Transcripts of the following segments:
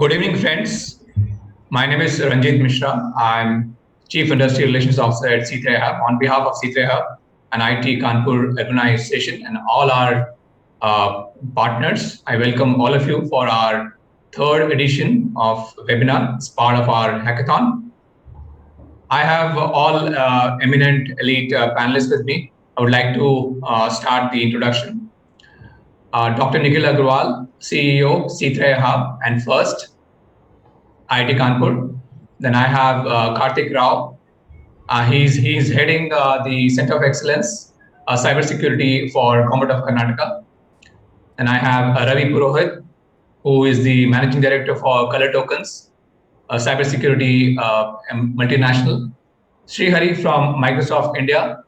Good evening, friends. My name is Ranjit Mishra. I'm Chief Industry Relations Officer at C3 Hub. On behalf of C3 Hub and IT Kanpur organization and all our partners, I welcome all of you for our third edition of webinar. It's part of our hackathon. I have all eminent elite panelists with me. I would like to start the introduction. Dr. Nikhil Agarwal, CEO, C3 Hub, and first, IIT Kanpur. Then I have Karthik Rao. He's heading the Center of Excellence, Cybersecurity for Government of Karnataka. And I have Ravi Purohit, who is the Managing Director for Color Tokens, Cybersecurity Multinational. Srihari from Microsoft India.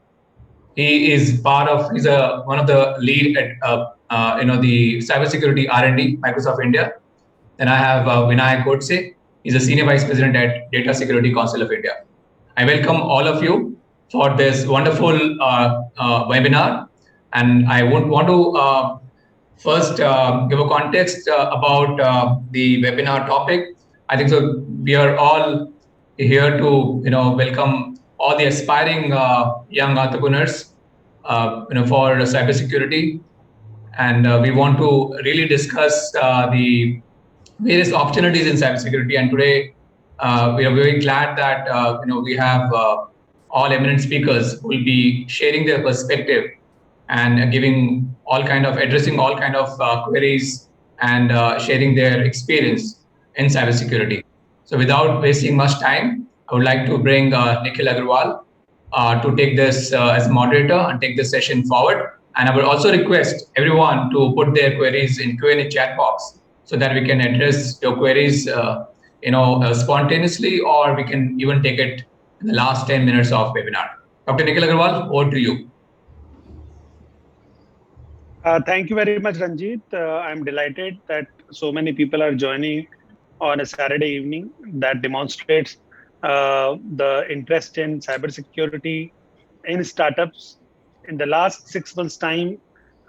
He's one of the lead at the cybersecurity R&D Microsoft India. Then I have Vinayak Godse. He's a Senior Vice President at Data Security Council of India. I welcome all of you for this wonderful webinar. And I would want to first give a context about the webinar topic. I think so. We are all here to welcome all the aspiring young entrepreneurs for cybersecurity, and we want to really discuss the various opportunities in cybersecurity. And today, we are very glad that we have all eminent speakers who will be sharing their perspective and addressing all kind of queries and sharing their experience in cybersecurity. So, without wasting much time, I would like to bring Nikhil Agarwal to take this as moderator and take this session forward. And I will also request everyone to put their queries in Q&A chat box, so that we can address your queries spontaneously, or we can even take it in the last 10 minutes of webinar. Dr. Nikhil Agarwal, over to you. Thank you very much, Ranjit. I'm delighted that so many people are joining on a Saturday evening. That demonstrates the interest in cybersecurity in startups. In the last 6 months' time,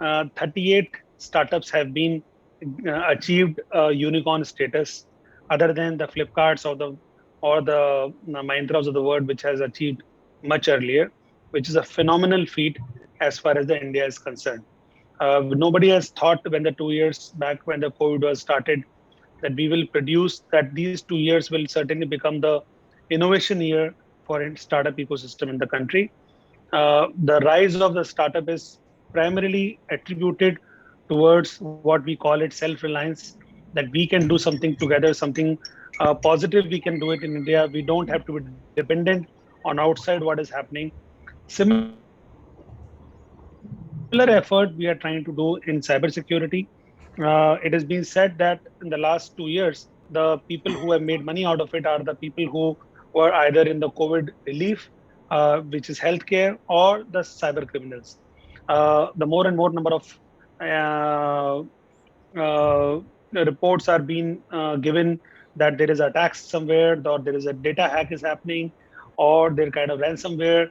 38 startups have been achieved unicorn status, other than the Flipkarts or the Mahindras of the world, which has achieved much earlier, which is a phenomenal feat as far as the India is concerned. Nobody has thought when the 2 years back when the COVID was started that we will produce, that these 2 years will certainly become the innovation year for startup ecosystem in the country. The rise of the startup is primarily attributed towards what we call it self-reliance, that we can do something together, something positive, we can do it in India. We don't have to be dependent on outside what is happening. Similar effort we are trying to do in cybersecurity. It has been said that in the last 2 years, the people who have made money out of it are the people who were either in the COVID relief, which is healthcare, or the cyber criminals. The more and more number of reports are being given that there is attacks somewhere, or there is a data hack is happening, or there kind of ransomware,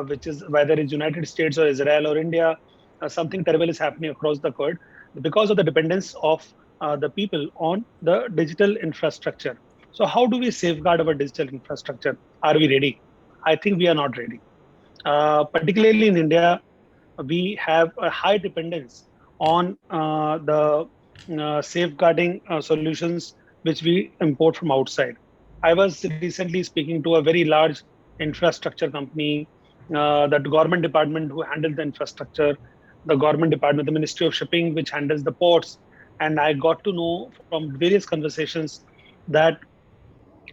which is whether it's United States or Israel or India, something terrible is happening across the world because of the dependence of the people on the digital infrastructure. So how do we safeguard our digital infrastructure? Are we ready? I think we are not ready. Particularly in India, we have a high dependence on the safeguarding solutions which we import from outside. I was recently speaking to a very large infrastructure company, the government department who handles the infrastructure, the government department, the Ministry of Shipping, which handles the ports. And I got to know from various conversations that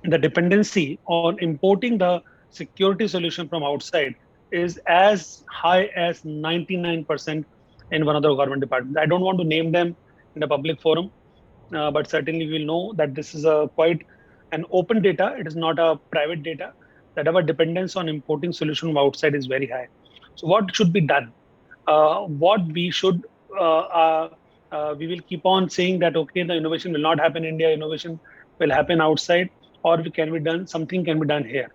the dependency on importing the security solution from outside is as high as 99% in one of the government departments. I don't want to name them in the public forum, but certainly we'll know that this is quite an open data. It is not a private data, that our dependence on importing solution from outside is very high. So what should be done? What we should, we will keep on saying that, okay, the innovation will not happen in India, innovation will happen outside, or something can be done here.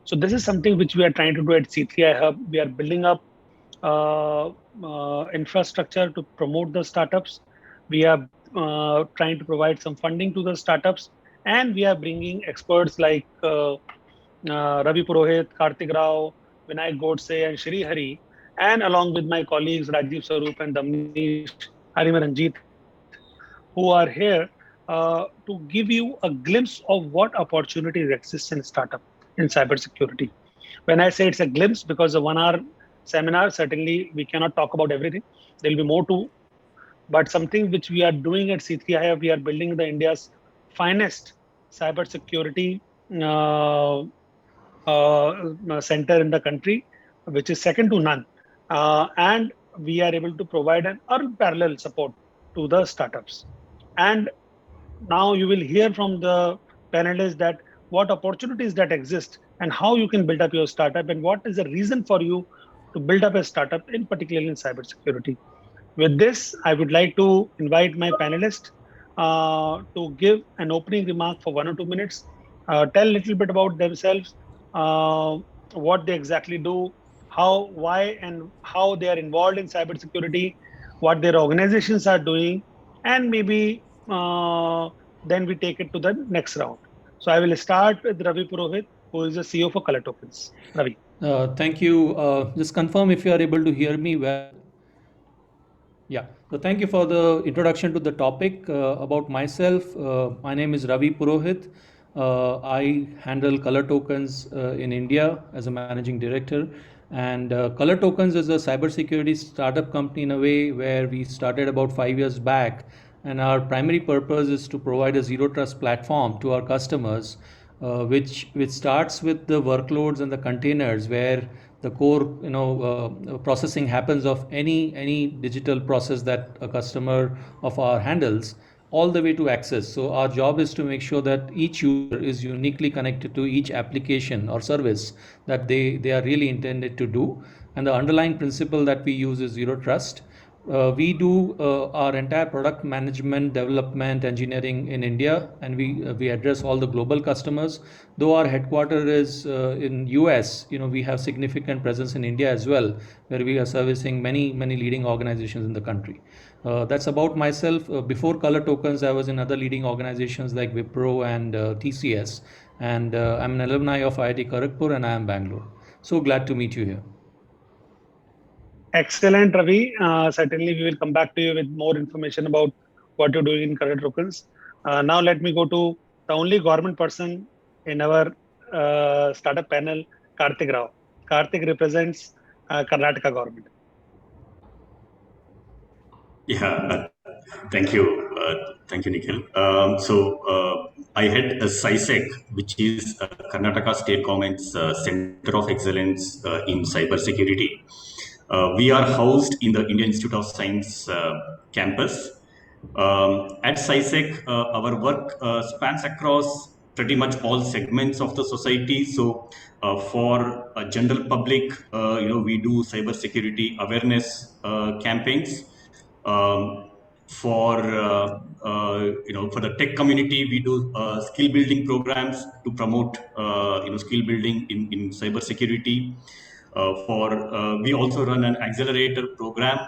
So this is something which we are trying to do at C3I Hub. We are building up infrastructure to promote the startups. We are trying to provide some funding to the startups, and we are bringing experts like Ravi Purohit, Kartik Rao, Vinayak Godse, and Shri Hari, and along with my colleagues Rajiv Sarup and Damnish Harimaranjit, who are here to give you a glimpse of what opportunities exist in startup in cybersecurity. When I say it's a glimpse, because a 1 hour seminar, certainly we cannot talk about everything. There will be more to, but something which we are doing at C3I, we are building the India's finest cybersecurity uh, center in the country, which is second to none. And we are able to provide an unparalleled support to the startups. And now you will hear from the panelists that what opportunities that exist and how you can build up your startup and what is the reason for you to build up a startup, in particular in cybersecurity. With this, I would like to invite my panelists to give an opening remark for 1 or 2 minutes, tell a little bit about themselves, uh, what they exactly do, how, why, and how they are involved in cybersecurity, what their organizations are doing, and maybe then we take it to the next round. So I will start with Ravi Purohit, who is the CEO for Color Tokens. Ravi. Thank you. Just confirm if you are able to hear me well. Yeah. So thank you for the introduction to the topic. About myself, my name is Ravi Purohit. I handle Color Tokens in India as a managing director. And Color Tokens is a cybersecurity startup company in a way where we started about 5 years back. And our primary purpose is to provide a zero trust platform to our customers, which starts with the workloads and the containers where the core processing happens of any digital process that a customer of our handles, all the way to access. So our job is to make sure that each user is uniquely connected to each application or service that they are really intended to do. And the underlying principle that we use is zero trust. We do our entire product management, development, engineering in India, and we address all the global customers. Though our headquarter is in US, we have significant presence in India as well, where we are servicing many leading organizations in the country. That's about myself. Before Color Tokens, I was in other leading organizations like Wipro and TCS, and I'm an alumni of IIT Kharagpur, and I am Bangalore. So glad to meet you here. Excellent, Ravi. Certainly, we will come back to you with more information about what you're doing in current tokens. Now, let me go to the only government person in our startup panel, Kartik Rao. Kartik represents Karnataka government. Yeah, thank you, Nikhil. I head a CISEC, which is Karnataka State Government's Center of Excellence in Cybersecurity. We are housed in the Indian Institute of Science campus. At CISEC, our work spans across pretty much all segments of the society. So, for a general public, we do cybersecurity awareness campaigns. Um, for the tech community, we do skill building programs to promote skill building in cybersecurity. We also run an accelerator program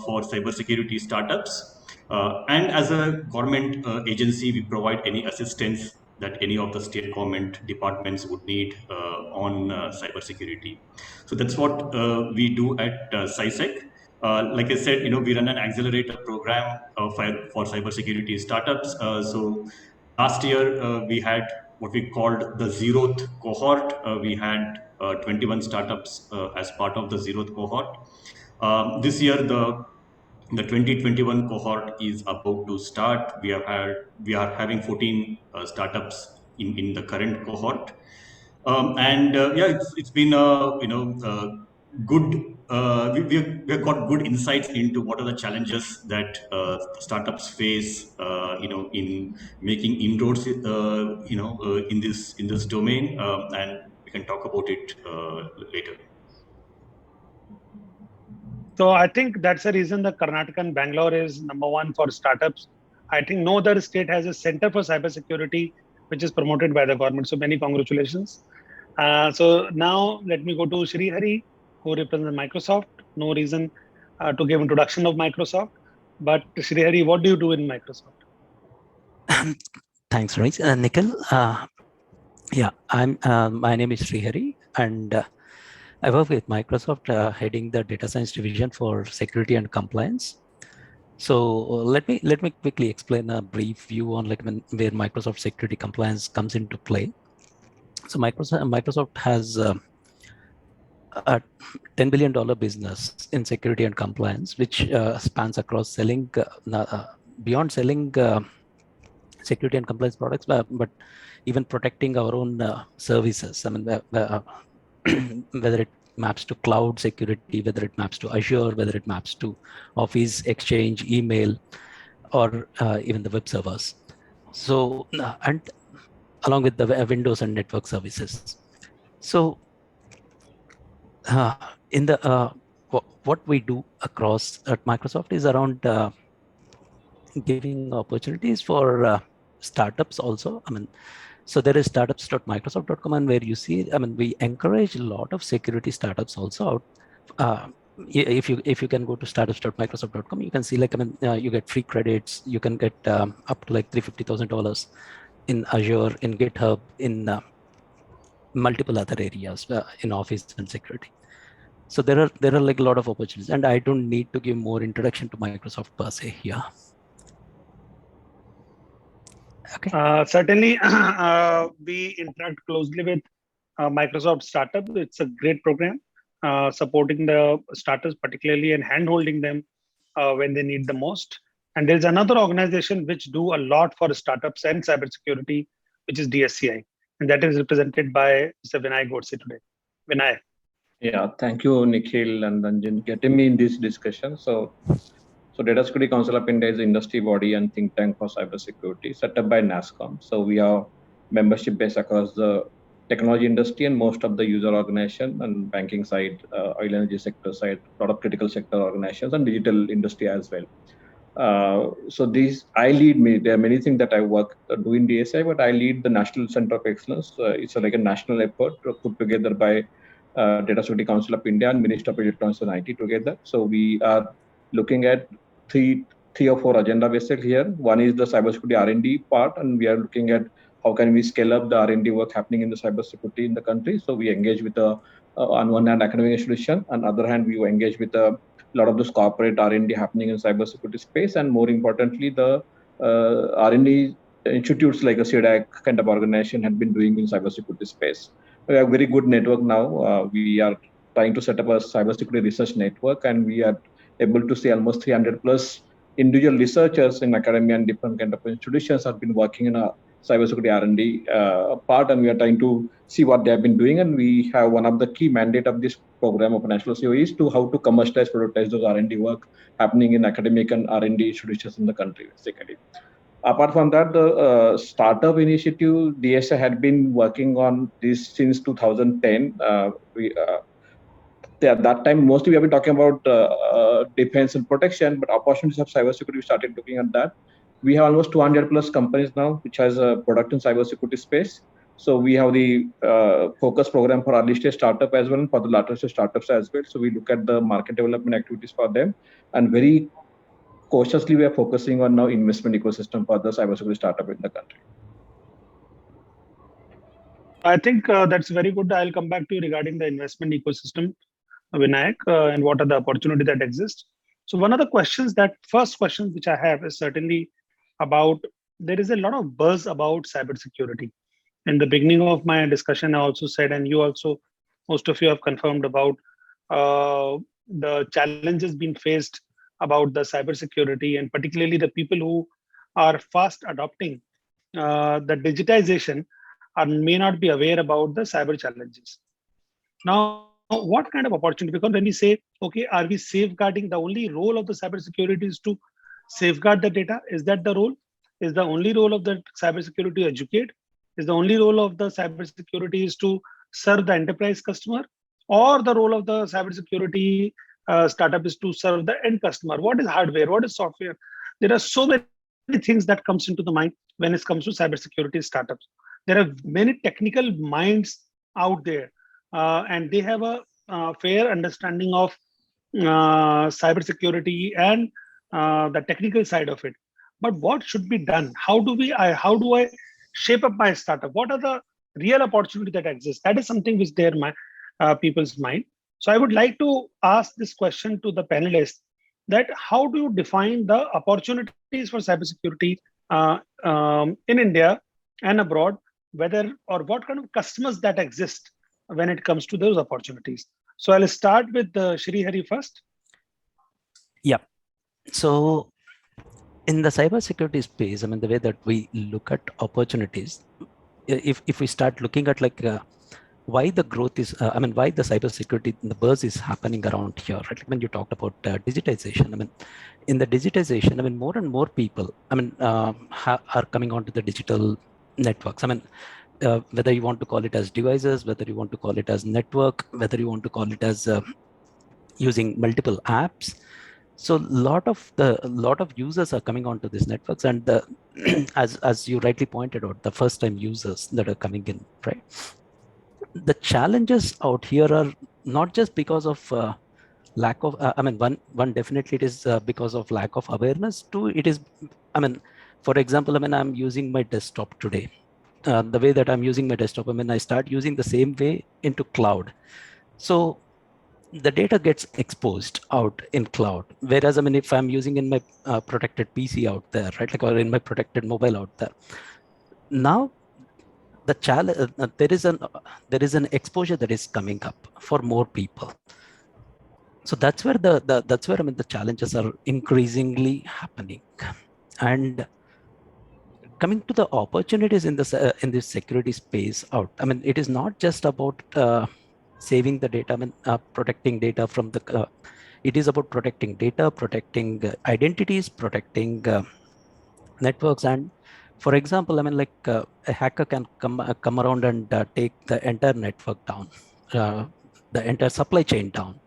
for cybersecurity startups. And as a government agency, we provide any assistance that any of the state government departments would need on cybersecurity. So that's what we do at CISEC. Like I said, we run an accelerator program for cybersecurity startups. So last year we had what we called the zeroth cohort. We had 21 startups as part of the zeroth cohort. This year, the 2021 cohort is about to start. We are having 14 startups in the current cohort. And yeah, it's been good. We've got good insights into what are the challenges that startups face, in making inroads, in this domain, and we can talk about it later. So I think that's the reason the Karnataka and Bangalore is number one for startups. I think no other state has a center for cybersecurity which is promoted by the government. So many congratulations. So now let me go to Shri Hari, who represents Microsoft. No reason to give introduction of Microsoft. But Srihari, what do you do in Microsoft? Thanks, Ramesh. Nikhil, yeah, my name is Srihari, and I work with Microsoft, heading the data science division for security and compliance. So let me quickly explain a brief view on where Microsoft security compliance comes into play. So Microsoft has a $10 billion business in security and compliance, which spans across selling beyond selling security and compliance products, but even protecting our own services. I mean, whether it maps to cloud security, whether it maps to Azure, whether it maps to Office, Exchange, email, or even the web servers. So, and along with the Windows and network services. So, in the what we do across at Microsoft is around giving opportunities for startups also. I mean, so there is startups.microsoft.com, and where you see, I mean, we encourage a lot of security startups also out. If you can go to startups.microsoft.com, you can see you get free credits. You can get up to like $350,000 in Azure, in GitHub, in multiple other areas in Office and security. So there are like a lot of opportunities, and I don't need to give more introduction to Microsoft per se here. Okay. Certainly, we interact closely with Microsoft Startup. It's a great program, supporting the startups particularly and hand-holding them when they need the most. And there's another organization which do a lot for startups and cybersecurity, which is DSCI, and that is represented by Mr. Vinay Godse today. Vinay. Yeah, thank you, Nikhil and Ranjan, getting me in this discussion. So Data Security Council of India is an industry body and think tank for cybersecurity set up by NASSCOM. So we have membership base across the technology industry and most of the user organization and banking side, oil energy sector side, a lot of critical sector organizations and digital industry as well. So these I lead me. There are many things that I work do in DSI, but I lead the National Center of Excellence. It's like a national effort put together by Data Security Council of India and Ministry of Electronics and IT together. So we are looking at three or four agenda bases here. One is the cybersecurity R&D part, and we are looking at how can we scale up the R&D work happening in the cybersecurity in the country. So we engage with on one hand academic institution, on the other hand we engage with a lot of this corporate R&D happening in cybersecurity space, and more importantly, the R&D institutes like a CDAC kind of organization had been doing in cybersecurity space. We have a very good network now. We are trying to set up a cybersecurity research network, and we are able to see almost 300 plus individual researchers in academia and different kind of institutions have been working in a cybersecurity R&D part, and we are trying to see what they have been doing. And we have one of the key mandate of this program of National CO is to how to commercialize, productize those R&D work happening in academic and R&D institutions in the country, basically. Apart from that, the startup initiative, DSA had been working on this since 2010. At that time, mostly we have been talking about defense and protection, but opportunities of cybersecurity, we started looking at that. We have almost 200 plus companies now, which has a product in cybersecurity space. So we have the focus program for early stage startup as well, and for the latter stage startups as well. So we look at the market development activities for them, and very cautiously we are focusing on now investment ecosystem for the cybersecurity startup in the country. I think that's very good. I'll come back to you regarding the investment ecosystem, Vinayak, and what are the opportunities that exist. So one of the first questions which I have is certainly about, there is a lot of buzz about cybersecurity. In the beginning of my discussion, I also said, and you also, most of you have confirmed about the challenges being faced about the cybersecurity, and particularly the people who are fast adopting the digitization may not be aware about the cyber challenges. Now, what kind of opportunity? Because when we say, okay, are we safeguarding? The only role of the cybersecurity is to safeguard the data. Is that the role? Is the only role of the cybersecurity to educate? Is the only role of the cybersecurity is to serve the enterprise customer? Or the role of the cybersecurity startup is to serve the end customer? What is hardware? What is software? There are so many things that comes into the mind when it comes to cybersecurity startups. There are many technical minds out there, and they have a fair understanding of cybersecurity and the technical side of it. But what should be done? How do I shape up my startup? What are the real opportunity that exists? That is something which there my people's mind. So I would like to ask this question to the panelists: that how do you define the opportunities for cybersecurity in India and abroad? Whether or what kind of customers that exist when it comes to those opportunities. So I'll start with Shri Hari first. Yeah. So in the cybersecurity space, I mean, the way that we look at opportunities, if we start looking at like why the growth is, I mean, why the cybersecurity, the buzz is happening around here, right? Like when you talked about digitization, I mean, in the digitization, I mean, more and more people, I mean, are coming onto the digital networks. I mean, whether you want to call it as devices, whether you want to call it as network, whether you want to call it as using multiple apps. So lot of users are coming onto these networks, and the, as you rightly pointed out, the first time users that are coming in, right? The challenges out here are not just because of lack of, I mean, one definitely it is because of lack of awareness. Two, it is, I mean, for example, I mean, I'm using my desktop today. The way that I'm using my desktop, I mean, I start using the same way into cloud. So the data gets exposed out in cloud. Whereas, I mean, if I'm using in my protected PC out there, right, like, or in my protected mobile out there, now the challenge, there is an exposure that is coming up for more people. So that's where that's where, I mean, the challenges are increasingly happening. And coming to the opportunities in this security space out, I mean, it is not just about saving the data, I mean, protecting data from the, it is about protecting data, protecting identities, protecting networks. And for example, I mean, like a hacker can come around and take the entire network down, the entire supply chain down.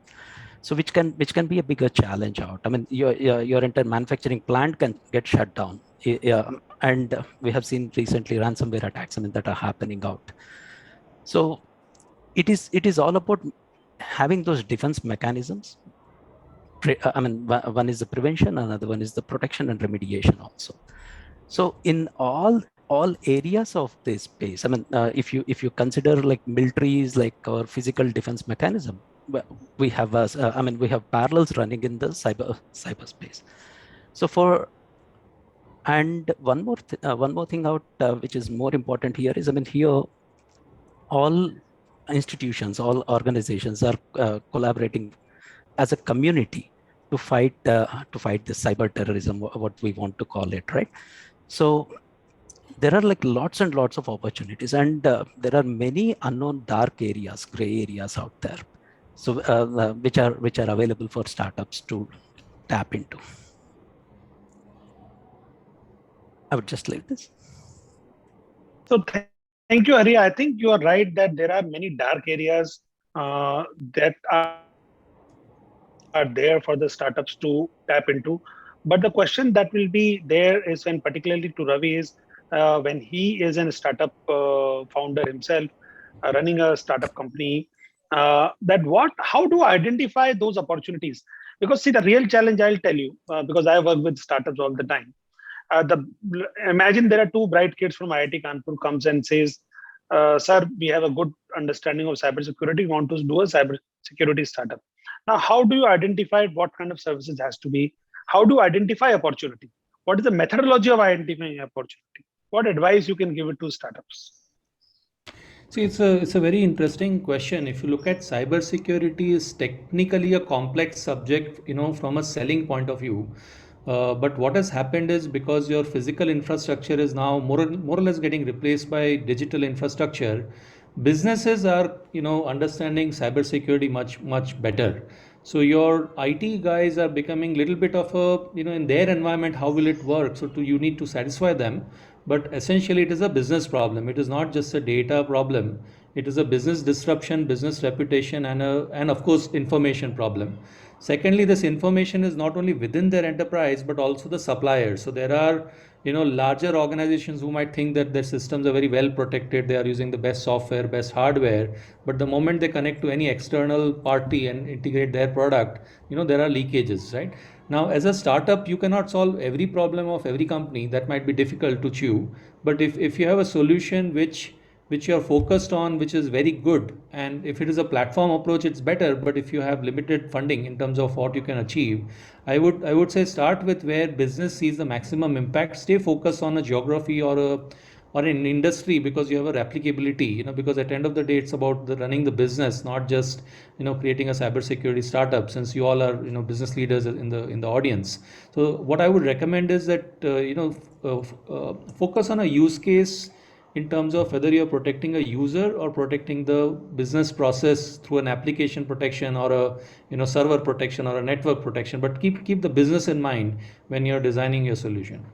So which can be a bigger challenge out. I mean, your entire manufacturing plant can get shut down. Yeah, and we have seen recently ransomware attacks, I mean, that are happening out. So it is all about having those defense mechanisms. I mean, one is the prevention, another one is the protection and remediation also. So in all areas of this space, I mean, if you consider like militaries, like our physical defense mechanism, we have I mean, we have parallels running in the cyberspace. So and one more thing out, which is more important here is, I mean, here all institutions, all organizations are collaborating as a community to fight the cyber terrorism, what we want to call it, right? So there are like lots and lots of opportunities, and there are many unknown dark areas, gray areas out there. So which are available for startups to tap into. I would just leave this. So thank you, Hari. I think you are right that there are many dark areas that are there for the startups to tap into. But the question that will be there is, when particularly to Ravi, is when he is a startup founder himself, running a startup company, how do I identify those opportunities? Because see, the real challenge, I'll tell you, because I work with startups all the time. Imagine there are two bright kids from IIT Kanpur comes and says, "Sir, we have a good understanding of cybersecurity. We want to do a cybersecurity startup." Now, how do you identify what kind of services has to be? How do you identify opportunity? What is the methodology of identifying opportunity? What advice you can give it to startups? See, it's a very interesting question. If you look at cybersecurity, is technically a complex subject, from a selling point of view. But what has happened is, because your physical infrastructure is now more or less getting replaced by digital infrastructure, businesses are understanding cybersecurity much better. So your IT guys are becoming little bit of a, in their environment, how will it work? So you need to satisfy them. But essentially, it is a business problem. It is not just a data problem. It is a business disruption, business reputation, and of course information problem. Secondly, this information is not only within their enterprise but also the suppliers. So there are larger organizations who might think that their systems are very well protected, they are using the best software, best hardware, but the moment they connect to any external party and integrate their product, there are leakages, right? Now, as a startup, you cannot solve every problem of every company. That might be difficult to chew. But if you have a solution which you are focused on, which is very good, and if it is a platform approach, it's better. But if you have limited funding in terms of what you can achieve, I would say start with where business sees the maximum impact. Stay focused on a geography or an industry, because you have a replicability, because at the end of the day, it's about running the business, not just creating a cybersecurity startup, since you all are business leaders in the audience. So what I would recommend is that focus on a use case in terms of whether you're protecting a user or protecting the business process through an application protection or a server protection or a network protection, but keep the business in mind when you're designing your solution.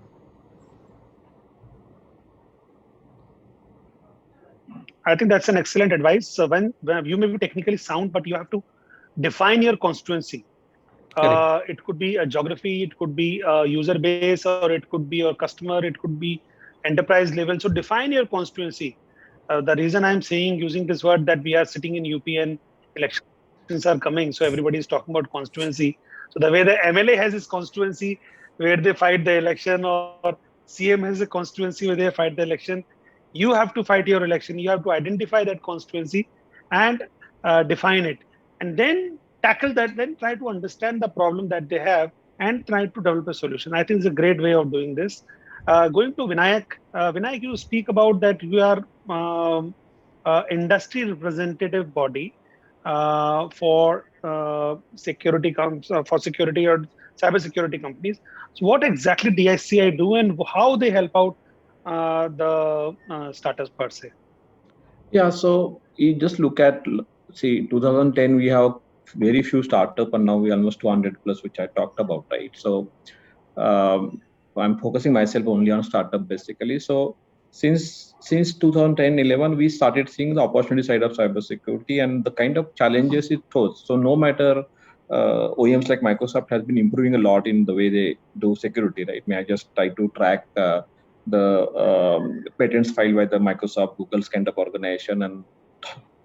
I think that's an excellent advice. So when you may be technically sound, but you have to define your constituency. It could be a geography, it could be a user base, or it could be your customer, it could be enterprise level. So define your constituency. The reason I'm saying using this word that we are sitting in UP and elections are coming, so everybody is talking about constituency. So the way the MLA has his constituency where they fight the election, or CM has a constituency where they fight the election, you have to fight your election. You have to identify that constituency and define it, and then tackle that. Then try to understand the problem that they have and try to develop a solution. I think it's a great way of doing this. Going to Vinayak. Vinayak, you speak about that you are industry representative body for security for security or cybersecurity companies. So what exactly DICI do and how they help out the startups per se? Yeah, so you just look at, see, 2010 we have very few startup, and now we almost 200 plus, which I talked about, right? So I'm focusing myself only on startup basically. So since 2010-11, we started seeing the opportunity side of cybersecurity and the kind of challenges it poses. So no matter OEMs like Microsoft has been improving a lot in the way they do security, right? May I just try to track the patents filed by the Microsoft, Google's kind of organization, and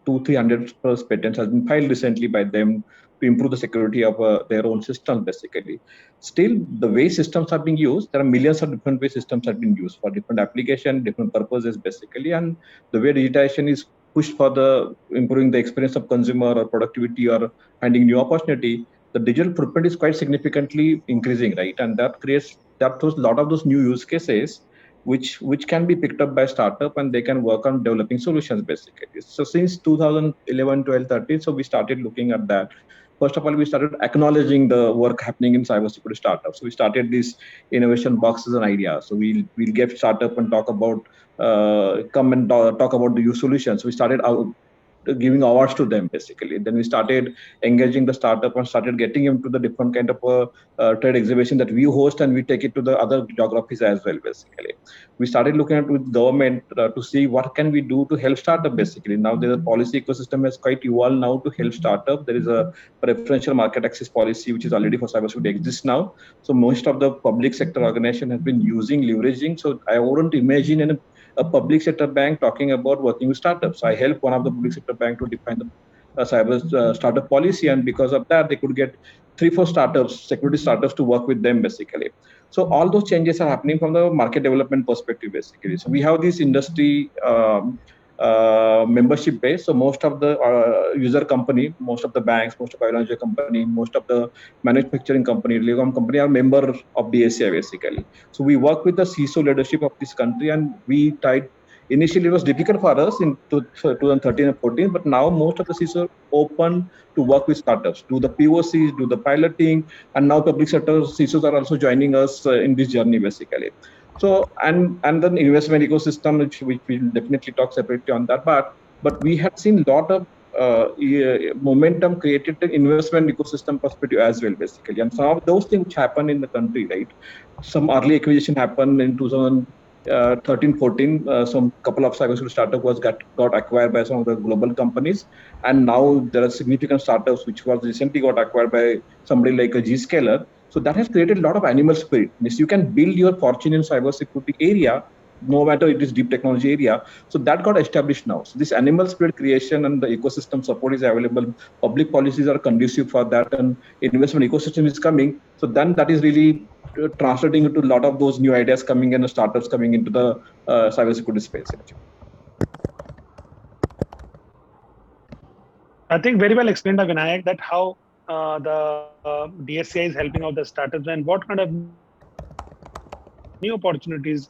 200-300 plus patents has been filed recently by them to improve the security of their own systems basically. Still, the way systems are being used, there are millions of different ways systems have been used for different applications, different purposes basically, and the way digitization is pushed for the improving the experience of consumer or productivity or finding new opportunity, the digital footprint is quite significantly increasing, right? And that throws a lot of those new use cases which can be picked up by startup, and they can work on developing solutions basically. So since 2011, 12, 13, so we started looking at that. First of all, we started acknowledging the work happening in cybersecurity startups. So we started these innovation boxes and ideas. So we'll get startup and talk about come and talk about the new solutions. So we started giving awards to them basically. Then we started engaging the startup and started getting into the different kind of trade exhibition that we host, and we take it to the other geographies as well basically. We started looking at with government to see what can we do to help startup basically. Now there's a policy ecosystem has quite evolved now to help startup. There is a preferential market access policy which is already for cybersecurity exists now. So most of the public sector organization has been leveraging. So I wouldn't imagine a public sector bank talking about working with startups. I helped one of the public sector bank to define the cyber startup policy, and because of that, they could get 3-4 startups, security startups, to work with them basically. So all those changes are happening from the market development perspective basically. So we have this industry membership base. So most of the user company, most of the banks, most of the financial company, most of the manufacturing company, telecom company are member of DSCI basically. So we work with the CISO leadership of this country, and we tried. Initially, it was difficult for us in 2013 and 14, but now most of the CISO are open to work with startups, do the POCs, do the piloting, and now public sector CISOs are also joining us in this journey basically. So and then investment ecosystem, which we'll definitely talk separately on that, but we had seen a lot of momentum created the investment ecosystem perspective as well basically, and some of those things which happen in the country, right? Some early acquisition happened in 2013-14, some couple of cybersecurity startups got acquired by some of the global companies, and now there are significant startups which was recently got acquired by somebody like a Zscaler. So that has created a lot of animal spirit. Means you can build your fortune in cybersecurity area, no matter it is deep technology area. So that got established now. So this animal spirit creation and the ecosystem support is available. Public policies are conducive for that, and investment ecosystem is coming. So then that is really translating into a lot of those new ideas coming and startups coming into the cybersecurity space. I think very well explained by Vinayak that how the DSCI is helping out the startups and what kind of new opportunities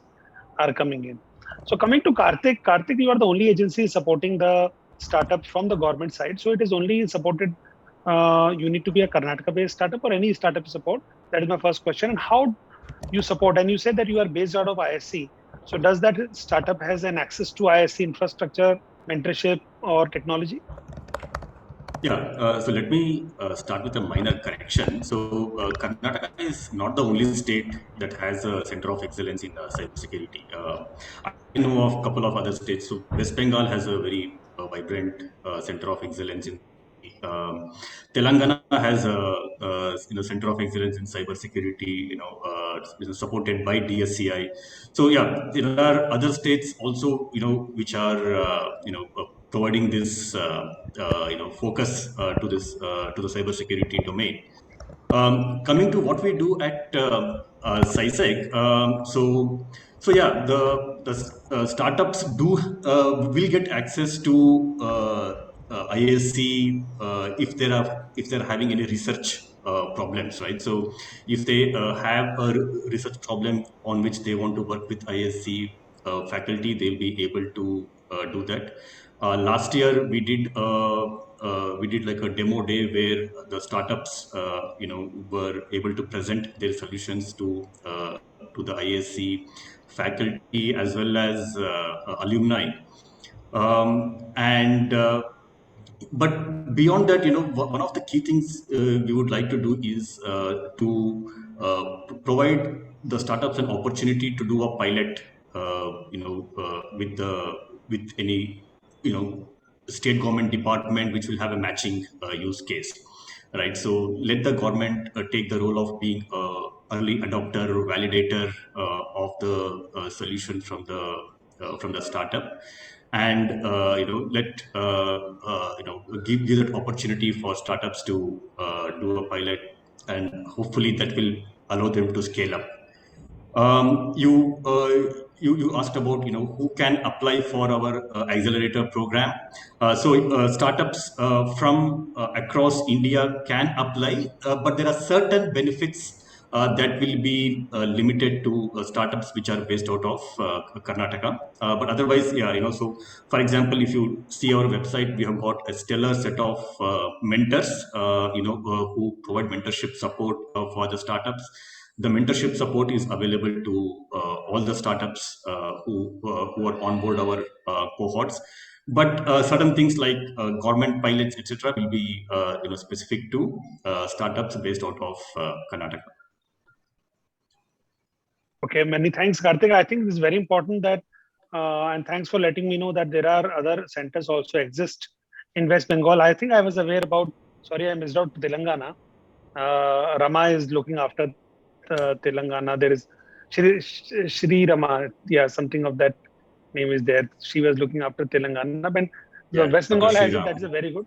are coming in. So coming to Karthik, you are the only agency supporting the startup from the government side. So it is only supported. You need to be a Karnataka-based startup or any startup support. That is my first question. And how you support? And you said that you are based out of ISC. So does that startup has an access to ISC infrastructure, mentorship, or technology? Yeah, so let me start with a minor correction. So Karnataka is not the only state that has a center of excellence in cybersecurity. I know of a couple of other states. So West Bengal has a very vibrant center of excellence in. Telangana has a center of excellence in cybersecurity. Supported by DSCI. So yeah, there are other states also. Which are providing this focus to the cybersecurity domain. Coming to what we do at SciSec, so yeah, the startups will get access to ISC if they're having any research problems, right? So if they have a research problem on which they want to work with ISC faculty, they'll be able to do that. Last year we did like a demo day where the startups were able to present their solutions to the ISC faculty as well as alumni. And but beyond that, one of the key things we would like to do is to provide the startups an opportunity to do a pilot, with any state government department which will have a matching use case, right? So let the government take the role of being early adopter or validator of the solution from the startup, and give that opportunity for startups to do a pilot, and hopefully that will allow them to scale up. You asked about who can apply for our accelerator program. So startups from across India can apply, but there are certain benefits that will be limited to startups which are based out of Karnataka. But otherwise, yeah, so for example, if you see our website, we have got a stellar set of mentors, who provide mentorship support for the startups. The mentorship support is available to all the startups who are on board our cohorts. But certain things like government pilots, etc., will be specific to startups based out of Karnataka. Okay, many thanks, Karthik. I think this is very important that, and thanks for letting me know that there are other centers also exist in West Bengal. I think I was aware about, sorry, I missed out Telangana. Rama is looking after Telangana. There is Shri Rama, yeah, something of that name is there. She was looking after Telangana. But Yeah, West Bengal Dr. has Shri it, that's a very good.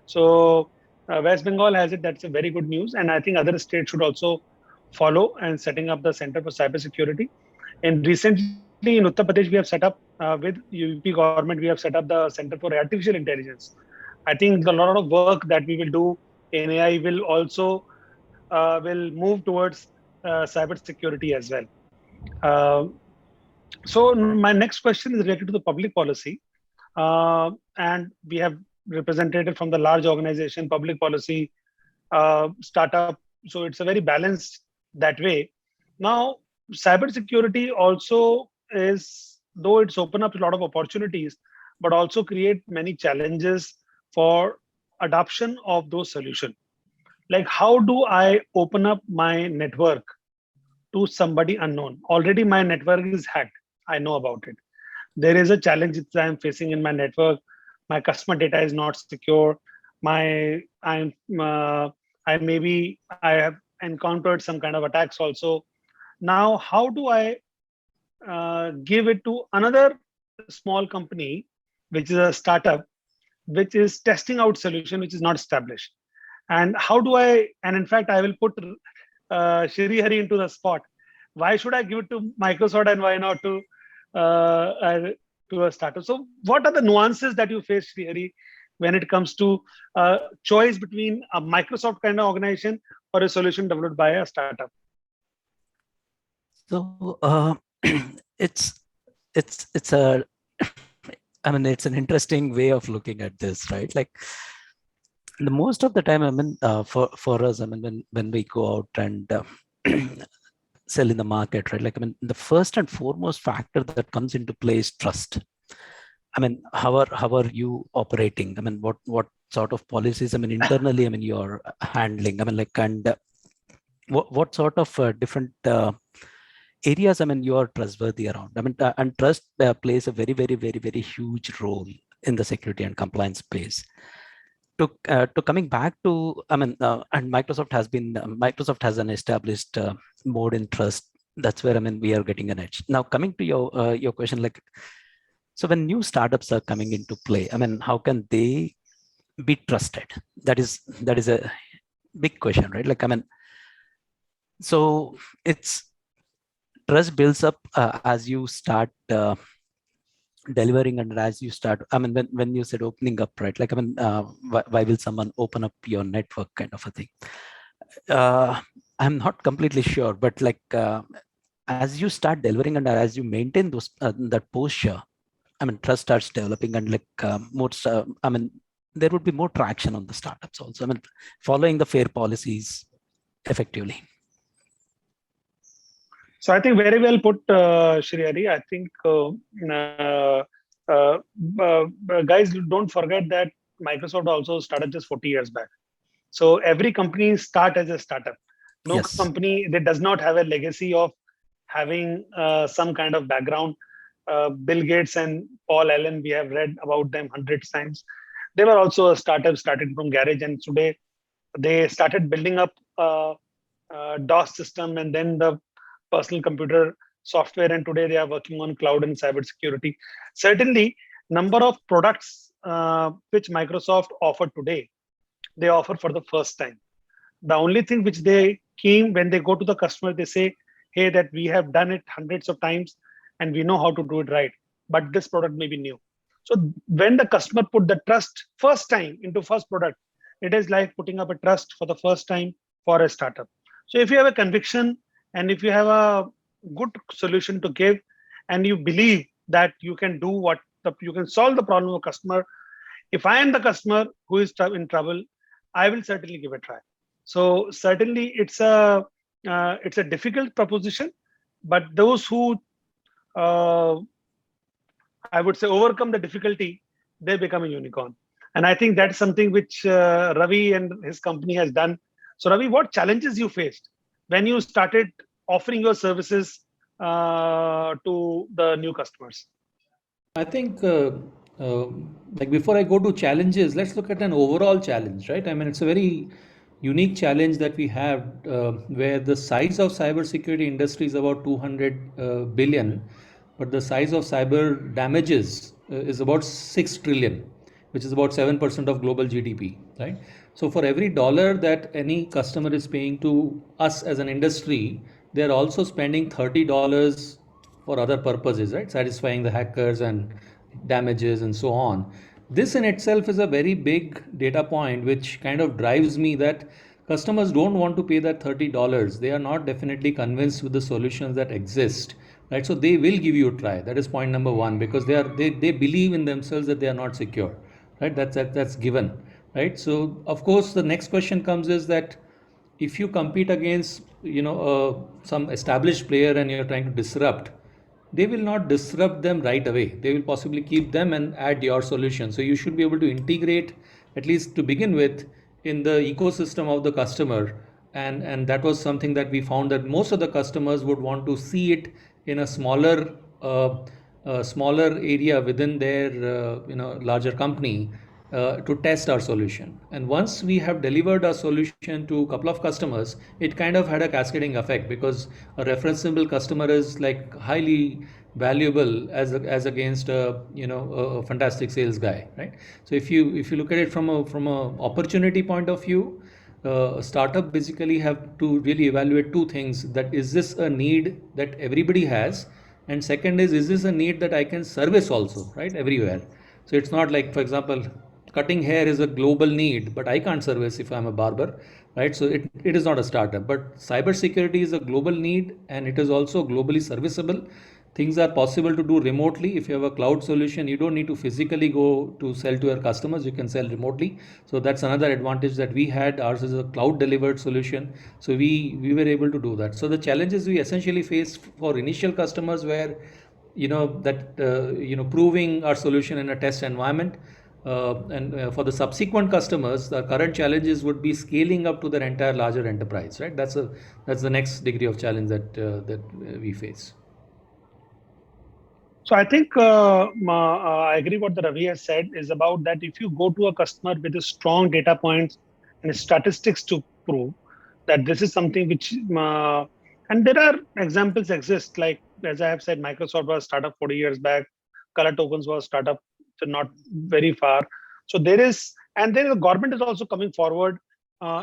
So West Bengal has it, that's a very good news. And I think other states should also follow and setting up the Center for Cybersecurity. And recently in Uttar Pradesh, we have set up with UP government, we have set up the Center for Artificial Intelligence. I think a lot of work that we will do in AI will also will move towards cybersecurity as well. Uh, so my next question is related to the public policy. And we have representative from the large organization, public policy, startup. So it's a very balanced that way. Now, cybersecurity also is, though it's open up a lot of opportunities, but also create many challenges for adoption of those solutions. Like, how do I open up my network to somebody unknown? Already my network is hacked. I know about it. There is a challenge that I'm facing in my network. My customer data is not secure. My I'm I maybe I have encountered some kind of attacks also. Now, how do I give it to another small company, which is a startup, which is testing out solution which is not established? And how do I? And in fact, I will put Shri Hari into the spot. Why should I give it to Microsoft and why not to a startup? So, what are the nuances that you face, Shri Hari, when it comes to choice between a Microsoft kind of organization or a solution developed by a startup? So it's a I mean, it's an interesting way of looking at this, right? Like the most of the time, I mean, for us, I mean, when we go out and sell in the market, right? Like, I mean, the first and foremost factor that comes into play is trust. I mean, how are you operating? I mean, what sort of policies? I mean, internally, I mean, you're handling. I mean, like, and what sort of different areas, I mean, you are trustworthy around. I mean, and trust plays a very, very, very, very huge role in the security and compliance space. To coming back to, I mean, and Microsoft has an established mode in trust. That's where, I mean, we are getting an edge. Now, coming to your question, like, so when new startups are coming into play, I mean, how can they be trusted? That is a big question, right? Like, I mean, so it's trust builds up as you start delivering, and as you start, I mean, when you said opening up, right? Like, I mean, why will someone open up your network, kind of a thing? I'm not completely sure, but like as you start delivering and as you maintain those that posture, I mean, trust starts developing, and like I mean, there would be more traction on the startups also. I mean, following the fair policies effectively. So I think very well put, Shri Hari. I think guys, don't forget that Microsoft also started just 40 years back. So every company start as a startup. No Yes. company that does not have a legacy of having some kind of background. Bill Gates and Paul Allen, we have read about them hundreds times. They were also a startup, started from garage, and today they started building up DOS system and then the personal computer software, and today they are working on cloud and cybersecurity. Certainly, number of products which Microsoft offer today, they offer for the first time. The only thing which they came when they go to the customer, they say, hey, that we have done it hundreds of times and we know how to do it right, but this product may be new. So when the customer put the trust first time into first product, it is like putting up a trust for the first time for a startup. So if you have a conviction and if you have a good solution to give, and you believe that you can do you can solve the problem of a customer. If I am the customer who is in trouble, I will certainly give a try. So certainly it's a difficult proposition, but those who I would say overcome the difficulty, they become a unicorn. And I think that's something which Ravi and his company has done. So Ravi, what challenges you faced when you started offering your services to the new customers? I think, like before I go to challenges, let's look at an overall challenge, right? I mean, it's a very unique challenge that we have, where the size of cybersecurity industry is about 200 billion, but the size of cyber damages is about 6 trillion, which is about 7% of global GDP, right? So for every dollar that any customer is paying to us as an industry, they're also spending $30 for other purposes, right? Satisfying the hackers and damages and so on. This in itself is a very big data point, which kind of drives me that customers don't want to pay that $30. They are not definitely convinced with the solutions that exist, right? So they will give you a try. That is point number one, because they believe in themselves that they are not secure, right? That's given, right? So of course the next question comes is that if you compete against some established player and you're trying to disrupt, they will not disrupt them right away. They will possibly keep them and add your solution. So you should be able to integrate, at least to begin with, in the ecosystem of the customer. And that was something that we found, that most of the customers would want to see it in a smaller area within their larger company, to test our solution. And once we have delivered our solution to a couple of customers, it kind of had a cascading effect, because a referenceable customer is like highly valuable as against a fantastic sales guy, right? So if you look at it from a opportunity point of view, a startup basically have to really evaluate two things: that is this a need that everybody has, and second is this a need that I can service also, right, everywhere. So it's not like, for example, cutting hair is a global need, but I can't service if I'm a barber, right? So it is not a startup. But cybersecurity is a global need, and it is also globally serviceable. Things are possible to do remotely. If you have a cloud solution, you don't need to physically go to sell to your customers. You can sell remotely. So that's another advantage that we had. Ours is a cloud delivered solution. So we were able to do that. So the challenges we essentially faced for initial customers were, proving our solution in a test environment. And for the subsequent customers, the current challenges would be scaling up to their entire larger enterprise, right? That's the next degree of challenge that we face. So I think I agree what the Ravi has said is about that. If you go to a customer with a strong data points and statistics to prove that this is something which, and there are examples exist, like as I have said, Microsoft was startup 40 years back, Color Tokens was startup, so not very far. So there is, and then the government is also coming forward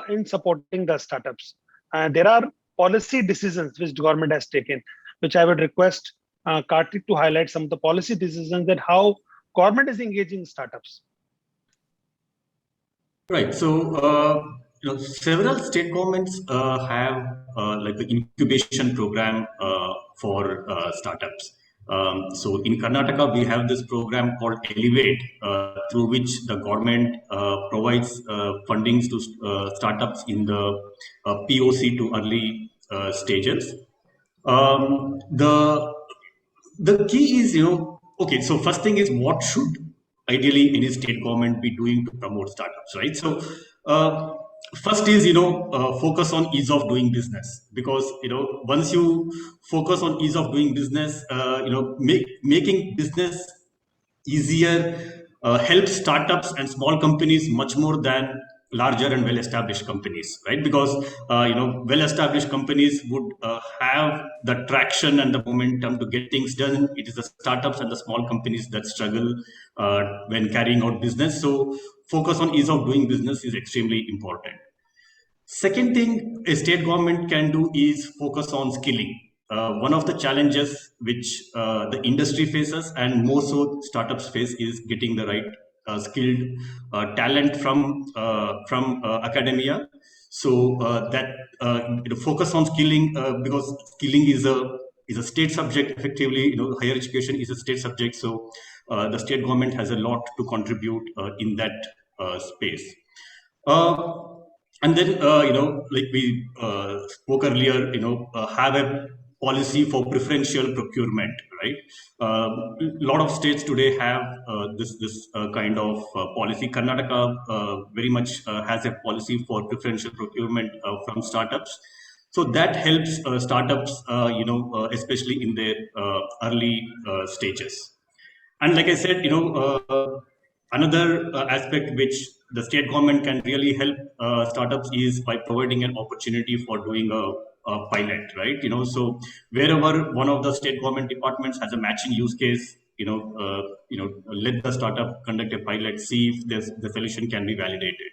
in supporting the startups. There are policy decisions which the government has taken, which I would request Karthik to highlight some of the policy decisions that how government is engaging startups. Right. So, several state governments have like the incubation program for startups. So in Karnataka, we have this program called Elevate, through which the government provides fundings to startups in the POC to early stages. The key is, okay, so first thing is, what should ideally any state government be doing to promote startups, right? So first is, focus on ease of doing business, because, once you focus on ease of doing business, making business easier helps startups and small companies much more than larger and well-established companies, right? Because well-established companies would have the traction and the momentum to get things done. It is the startups and the small companies that struggle when carrying out business. So focus on ease of doing business is extremely important. Second thing a state government can do is focus on skilling. One of the challenges which the industry faces, and more so startups face, is getting the right skilled talent from academia. So that focus on skilling, because skilling is a state subject. Effectively, higher education is a state subject. So the state government has a lot to contribute in that space. And then, like we spoke earlier, have a policy for preferential procurement, right? A lot of states today have this kind of policy. Karnataka very much has a policy for preferential procurement from startups. So that helps startups, especially in their early stages. And like I said, another aspect which the state government can really help startups is by providing an opportunity for doing a pilot, right? So wherever one of the state government departments has a matching use case, let the startup conduct a pilot, see if the solution can be validated.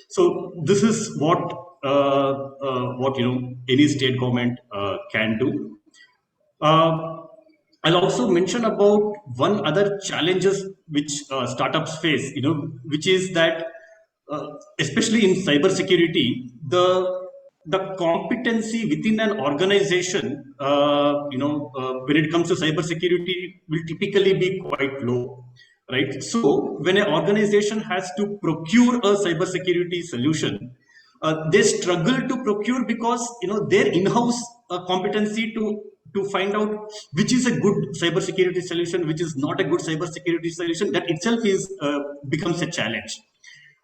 So this is what any state government can do. I'll also mention about one other challenges which startups face, which is that especially in cybersecurity, the competency within an organization, when it comes to cybersecurity, will typically be quite low, right? So when an organization has to procure a cybersecurity solution, they struggle to procure because their in-house competency to find out which is a good cybersecurity solution, which is not a good cybersecurity solution, that itself is becomes a challenge.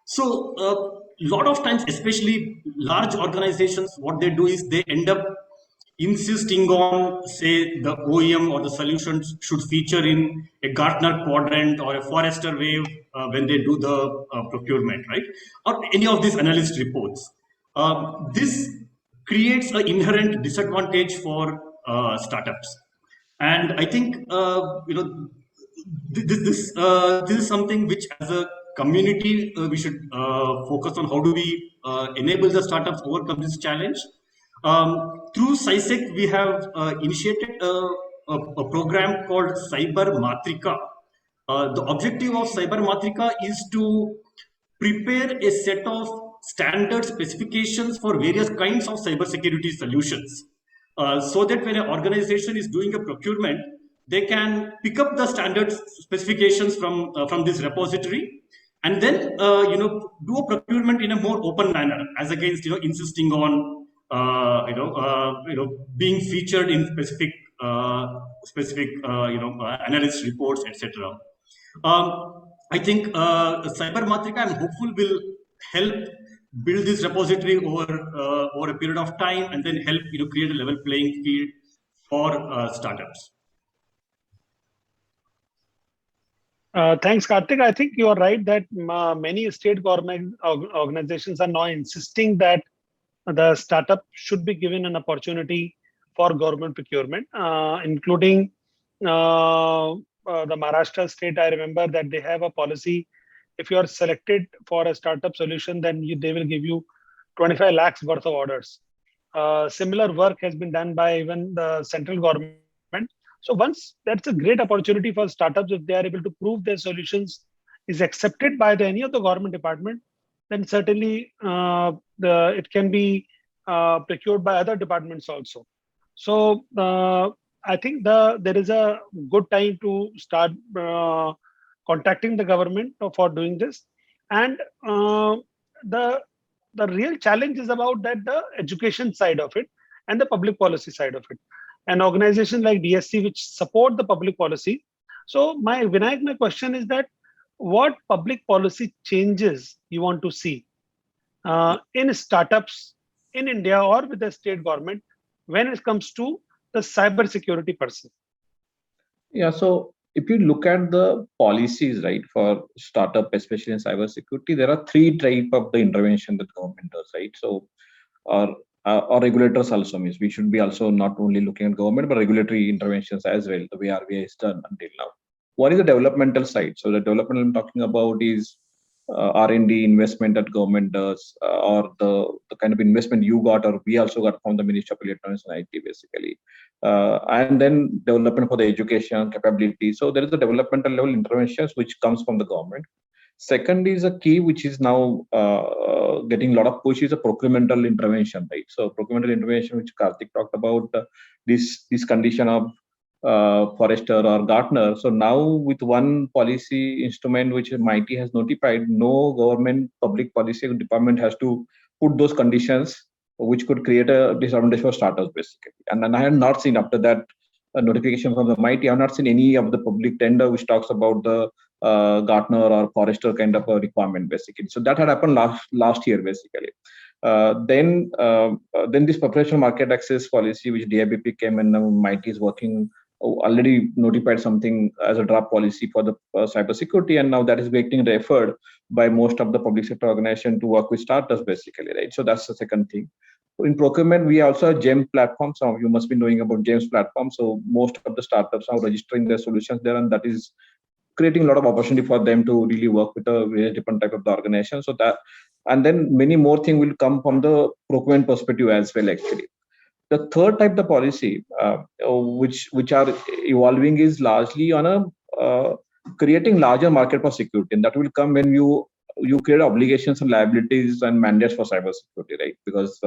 So a lot of times, especially large organizations, what they do is they end up insisting on, say, the OEM or the solutions should feature in a Gartner quadrant or a Forrester wave when they do the procurement, right? Or any of these analyst reports. This creates an inherent disadvantage for startups. And I think, this is something which, as a community, we should focus on. How do we enable the startups overcome this challenge? Through SciSec, we have initiated a program called Cyber Matrika. The objective of Cyber Matrika is to prepare a set of standard specifications for various kinds of cybersecurity solutions, so that when an organization is doing a procurement, they can pick up the standard specifications from this repository, and then do a procurement in a more open manner, as against insisting on being featured in specific analyst reports, etc. I think Cyber Matrika, I'm hopeful, will help build this repository over a period of time, and then help create a level playing field for startups. Thanks, Karthik. I think you are right that many state government organizations are now insisting that the startup should be given an opportunity for government procurement, including the Maharashtra state. I remember that they have a policy. If you are selected for a startup solution, then they will give you 25 lakhs worth of orders. Similar work has been done by even the central government. So once, that's a great opportunity for startups. If they are able to prove their solutions is accepted by any of the government department, then certainly it can be procured by other departments also. So I think there is a good time to start contacting the government for doing this. And the real challenge is about that the education side of it and the public policy side of it. An organization like DSC, which support the public policy. So Vinayak, my question is that what public policy changes you want to see in startups in India or with the state government when it comes to the cybersecurity person? Yeah, so if you look at the policies, right, for startup, especially in cybersecurity, there are three types of the intervention that government does, right? So, or regulators also, means we should be also not only looking at government, but regulatory interventions as well, the way RBI has done until now. One is the developmental side. So the development I'm talking about is R&D investment that government does, or the kind of investment you got or we also got from the Ministry of Electronics and IT, basically. And then development for the education capability. So there is a developmental level interventions which comes from the government. Second is a key which is now getting a lot of push is a procurement intervention, right? So procurement intervention, which Karthik talked about, this condition of Forrester or Gartner. So now with one policy instrument which MIT has notified, no government public policy department has to put those conditions which could create a disadvantage for startups, basically. And then I have not seen after that notification from the MIT, I have not seen any of the public tender which talks about the Gartner or Forrester kind of a requirement, basically. So that had happened last year, basically. Then this professional market access policy, which DIBP came and now MIT is working, already notified something as a draft policy for the cybersecurity, and now that is getting referred by most of the public sector organization to work with startups, basically, right? So that's the second thing. In procurement, we also have GEM platform. Some of you must be knowing about GEM's platform. So most of the startups are registering their solutions there, and that is creating a lot of opportunity for them to really work with a very different type of the organization. So that, and then many more things will come from the procurement perspective as well, actually. The third type of policy, which are evolving, is largely on a creating larger market for security, and that will come when you create obligations and liabilities and mandates for cybersecurity, right? Because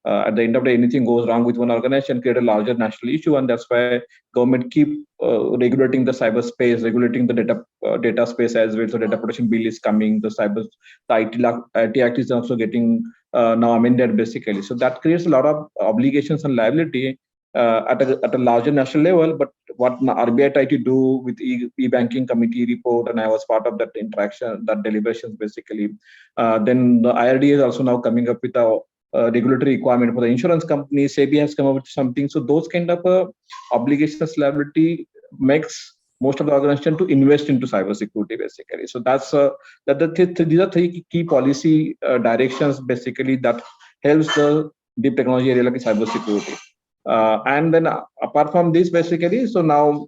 at the end of the day, anything goes wrong with one organization, create a larger national issue, and that's why government keep regulating the cyberspace, regulating the data space as well. So data protection bill is coming, the IT Act is also getting now amended, basically. So that creates a lot of obligations and liability at a larger national level. But what RBI tried to do with e-banking committee report, and I was part of that interaction, that deliberations, basically. Then the IRD is also now coming up with a regulatory requirement for the insurance company. SEBI has come up with something. So those kind of obligations liability makes most of the organization to invest into cybersecurity basically. So that's these are three key policy directions basically that helps the deep technology area like cybersecurity. And then apart from this basically, so now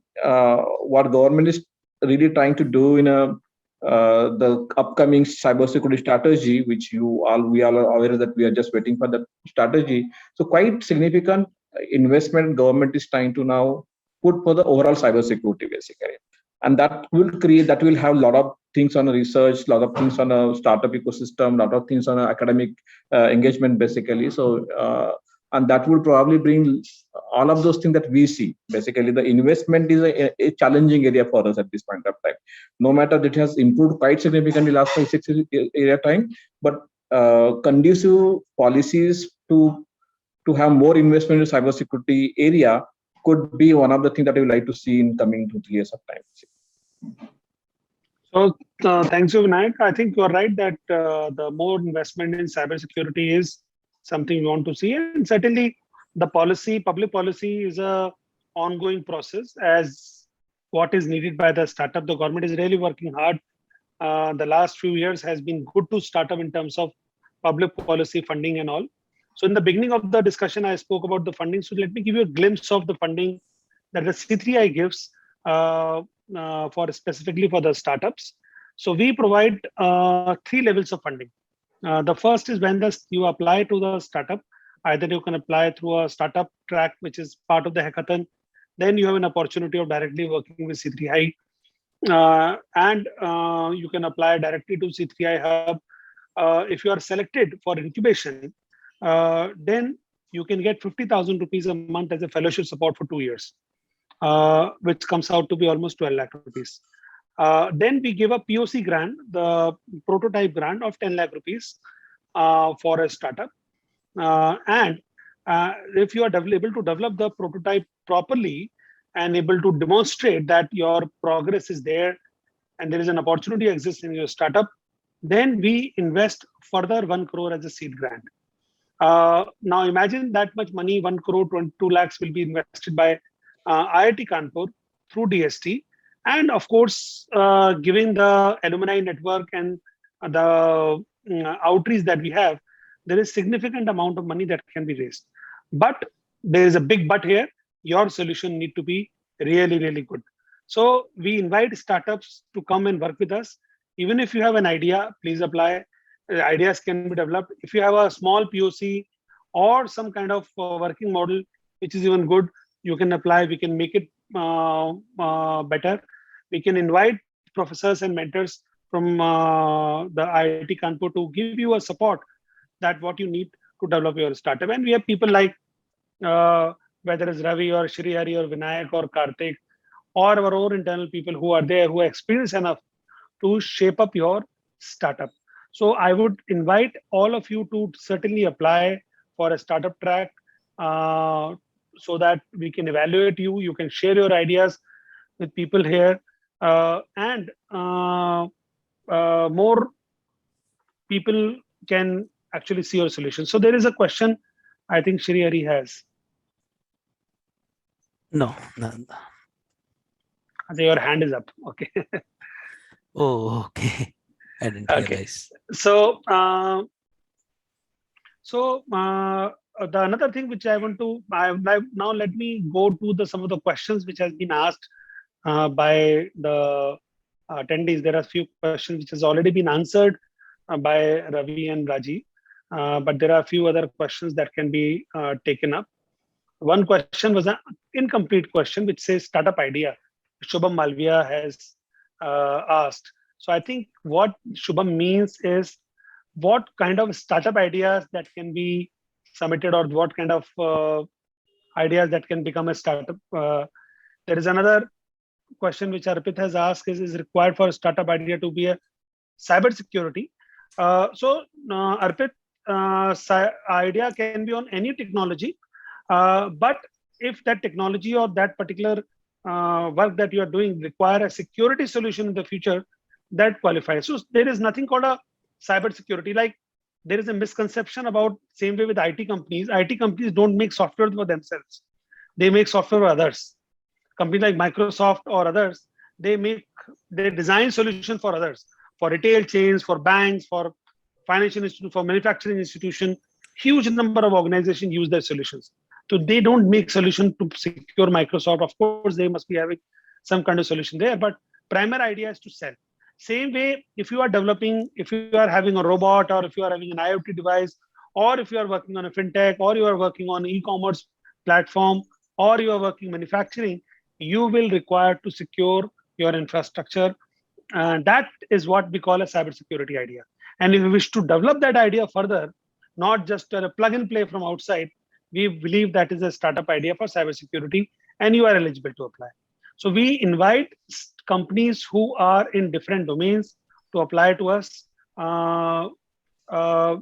what government is really trying to do in the upcoming cybersecurity strategy, which we all are aware that we are just waiting for the strategy. So quite significant investment government is trying to now put for the overall cybersecurity basically, and that will have a lot of things on research, a lot of things on a startup ecosystem, a lot of things on academic engagement basically. So and that will probably bring all of those things that we see. Basically, the investment is a challenging area for us at this point of time. No matter that it has improved quite significantly last 5-6 year time, but conducive policies to have more investment in cybersecurity area could be one of the things that I would like to see in coming 2-3 years of time. So thanks, Vinayak. I think you're right that the more investment in cybersecurity is something we want to see, and certainly the public policy is a ongoing process as what is needed by the startup. The government is really working hard. The last few years has been good to startup in terms of public policy funding and all. So in the beginning of the discussion, I spoke about the funding. So let me give you a glimpse of the funding that the C3I gives for specifically for the startups. So we provide 3 levels of funding. The first is when you apply to the startup. Either you can apply through a startup track, which is part of the hackathon. Then you have an opportunity of directly working with C3I. And you can apply directly to C3I Hub. If you are selected for incubation, then you can get 50,000 rupees a month as a fellowship support for 2 years, which comes out to be almost 12 lakh rupees. Then we give a POC grant, the prototype grant of 10 lakh rupees for a startup. And if you are able to develop the prototype properly and able to demonstrate that your progress is there and there is an opportunity exists in your startup, then we invest further 1 crore as a seed grant. Now imagine that much money, 1 crore 22 lakhs will be invested by IIT Kanpur through DST. And of course, given the alumni network and the outreach that we have, there is significant amount of money that can be raised. But there is a big but here. Your solution need to be really, really good. So we invite startups to come and work with us. Even if you have an idea, please apply. Ideas can be developed. If you have a small POC or some kind of working model, which is even good, you can apply. We can make it better. We can invite professors and mentors from the IIT Kanpur to give you a support that what you need to develop your startup. And we have people like whether it's Ravi or Shri Hari or Vinayak or Karthik or our own internal people who are there, who are experienced enough to shape up your startup. So I would invite all of you to certainly apply for a startup track so that we can evaluate you. You can share your ideas with people here and more people can actually see your solution. So there is a question I think Shri Hari has. No. Your hand is up. Okay. Oh, okay. I didn't realize. So, the another thing which I want to now let me go to some of the questions which has been asked by the attendees. There are a few questions which has already been answered by Ravi and Raji, but there are a few other questions that can be taken up. One question was an incomplete question which says startup idea. Shubham Malviya has asked. So I think what Shubham means is what kind of startup ideas that can be submitted or what kind of ideas that can become a startup. There is another question which Arpit has asked is required for a startup idea to be a cybersecurity. Arpit, idea can be on any technology, but if that technology or that particular work that you are doing require a security solution in the future, that qualifies. So there is nothing called a cybersecurity. Like there is a misconception about same way with IT companies. IT companies don't make software for themselves. They make software for others. Companies like Microsoft or others, they design solution for others, for retail chains, for banks, for financial institution, for manufacturing institution. Huge number of organizations use their solutions. So they don't make solution to secure Microsoft. Of course, they must be having some kind of solution there, but primary idea is to sell. Same way, if you are developing, if you are having a robot, or if you are having an IoT device, or if you are working on a fintech, or you are working on e-commerce platform, or you are working manufacturing, you will require to secure your infrastructure. And that is what we call a cybersecurity idea. And if we wish to develop that idea further, not just a plug and play from outside, we believe that is a startup idea for cybersecurity, and you are eligible to apply. So we invite companies who are in different domains to apply to us,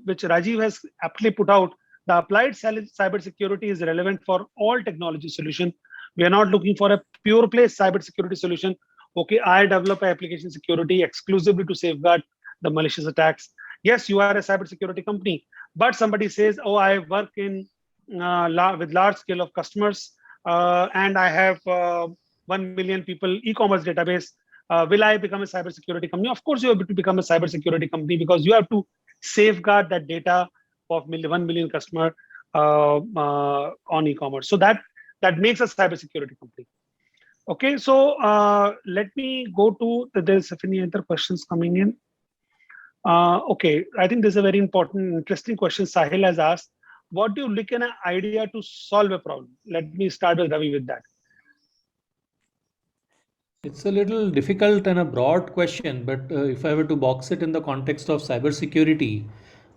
which Rajiv has aptly put out. The applied cybersecurity is relevant for all technology solution. We are not looking for a pure play cybersecurity solution. Okay, I develop application security exclusively to safeguard the malicious attacks. Yes, you are a cybersecurity company, but somebody says, "Oh, I work in with large scale of customers, and I have 1 million people e-commerce database. Will I become a cybersecurity company?" Of course, you have to become a cybersecurity company, because you have to safeguard that data of 1 million customer on e-commerce. So that makes a cybersecurity company. Okay, so let me go to there's any other questions coming in. Okay, I think this is a very important, interesting question Sahil has asked. What do you look at an idea to solve a problem? Let me start with Ravi with that. It's a little difficult and a broad question, but if I were to box it in the context of cybersecurity,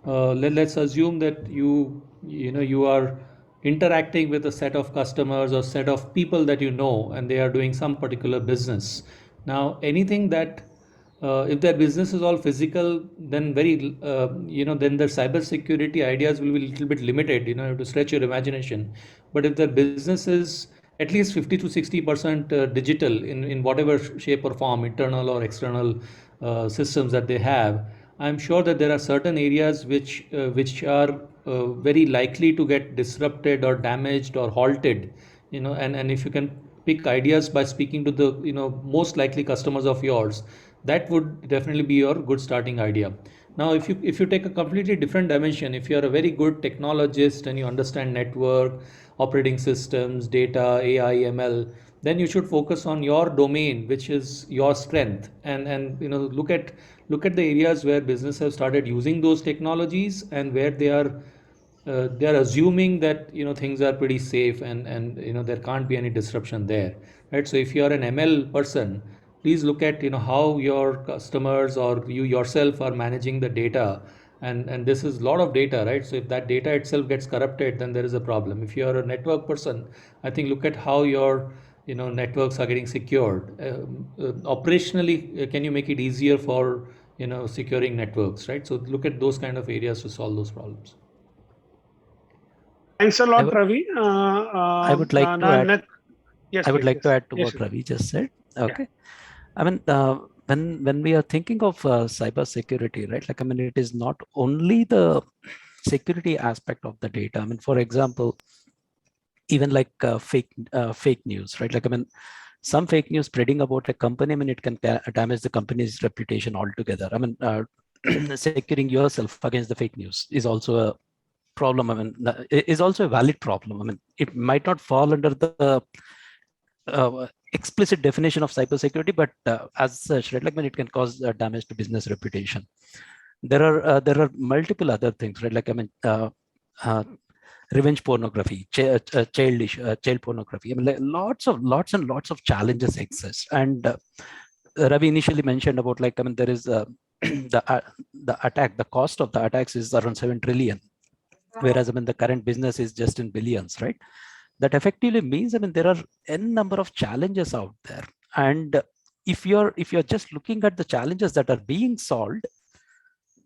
let's assume that you are interacting with a set of customers or set of people that you know, and they are doing some particular business. Now, anything that if their business is all physical, then then their cybersecurity ideas will be a little bit limited. You have to stretch your imagination. But if their business is at least 50 to 60% digital in whatever shape or form, internal or external systems that they have, I'm sure that there are certain areas which are very likely to get disrupted or damaged or halted. And if you can pick ideas by speaking to the most likely customers of yours, that would definitely be your good starting idea. Now, if you take a completely different dimension, if you are a very good technologist and you understand network, operating systems, data, AI, ML, then you should focus on your domain, which is your strength, and look at the areas where business have started using those technologies, and where they are assuming that things are pretty safe, and there can't be any disruption there, right? So if you are an ML person, please look at how your customers or you yourself are managing the data, and this is a lot of data, right? So if that data itself gets corrupted, then there is a problem. If you are a network person, I think look at how your networks are getting secured. Operationally, can you make it easier for securing networks, right? So look at those kind of areas to solve those problems. Thanks a lot, Ravi. I would like to add. Yes, I would please, like yes. to add to Yes, what Ravi just said. Okay. Yeah. I mean, when we are thinking of cyber security, right? Like, I mean, it is not only the security aspect of the data. I mean, for example, even like fake news, right? Like, I mean, some fake news spreading about a company, I mean, it can damage the company's reputation altogether. I mean, securing yourself against the fake news is also a problem. I mean, is also a valid problem. I mean, it might not fall under the explicit definition of cybersecurity, but as such, right, like when it can cause damage to business reputation. There are multiple other things, right? Like, I mean, revenge pornography, child pornography. I mean, like lots and lots of challenges exist. And Ravi initially mentioned about, like, I mean, there is the attack. The cost of the attacks is around 7 trillion, whereas I mean the current business is just in billions, right? That effectively means, I mean, there are n number of challenges out there, and if you're just looking at the challenges that are being solved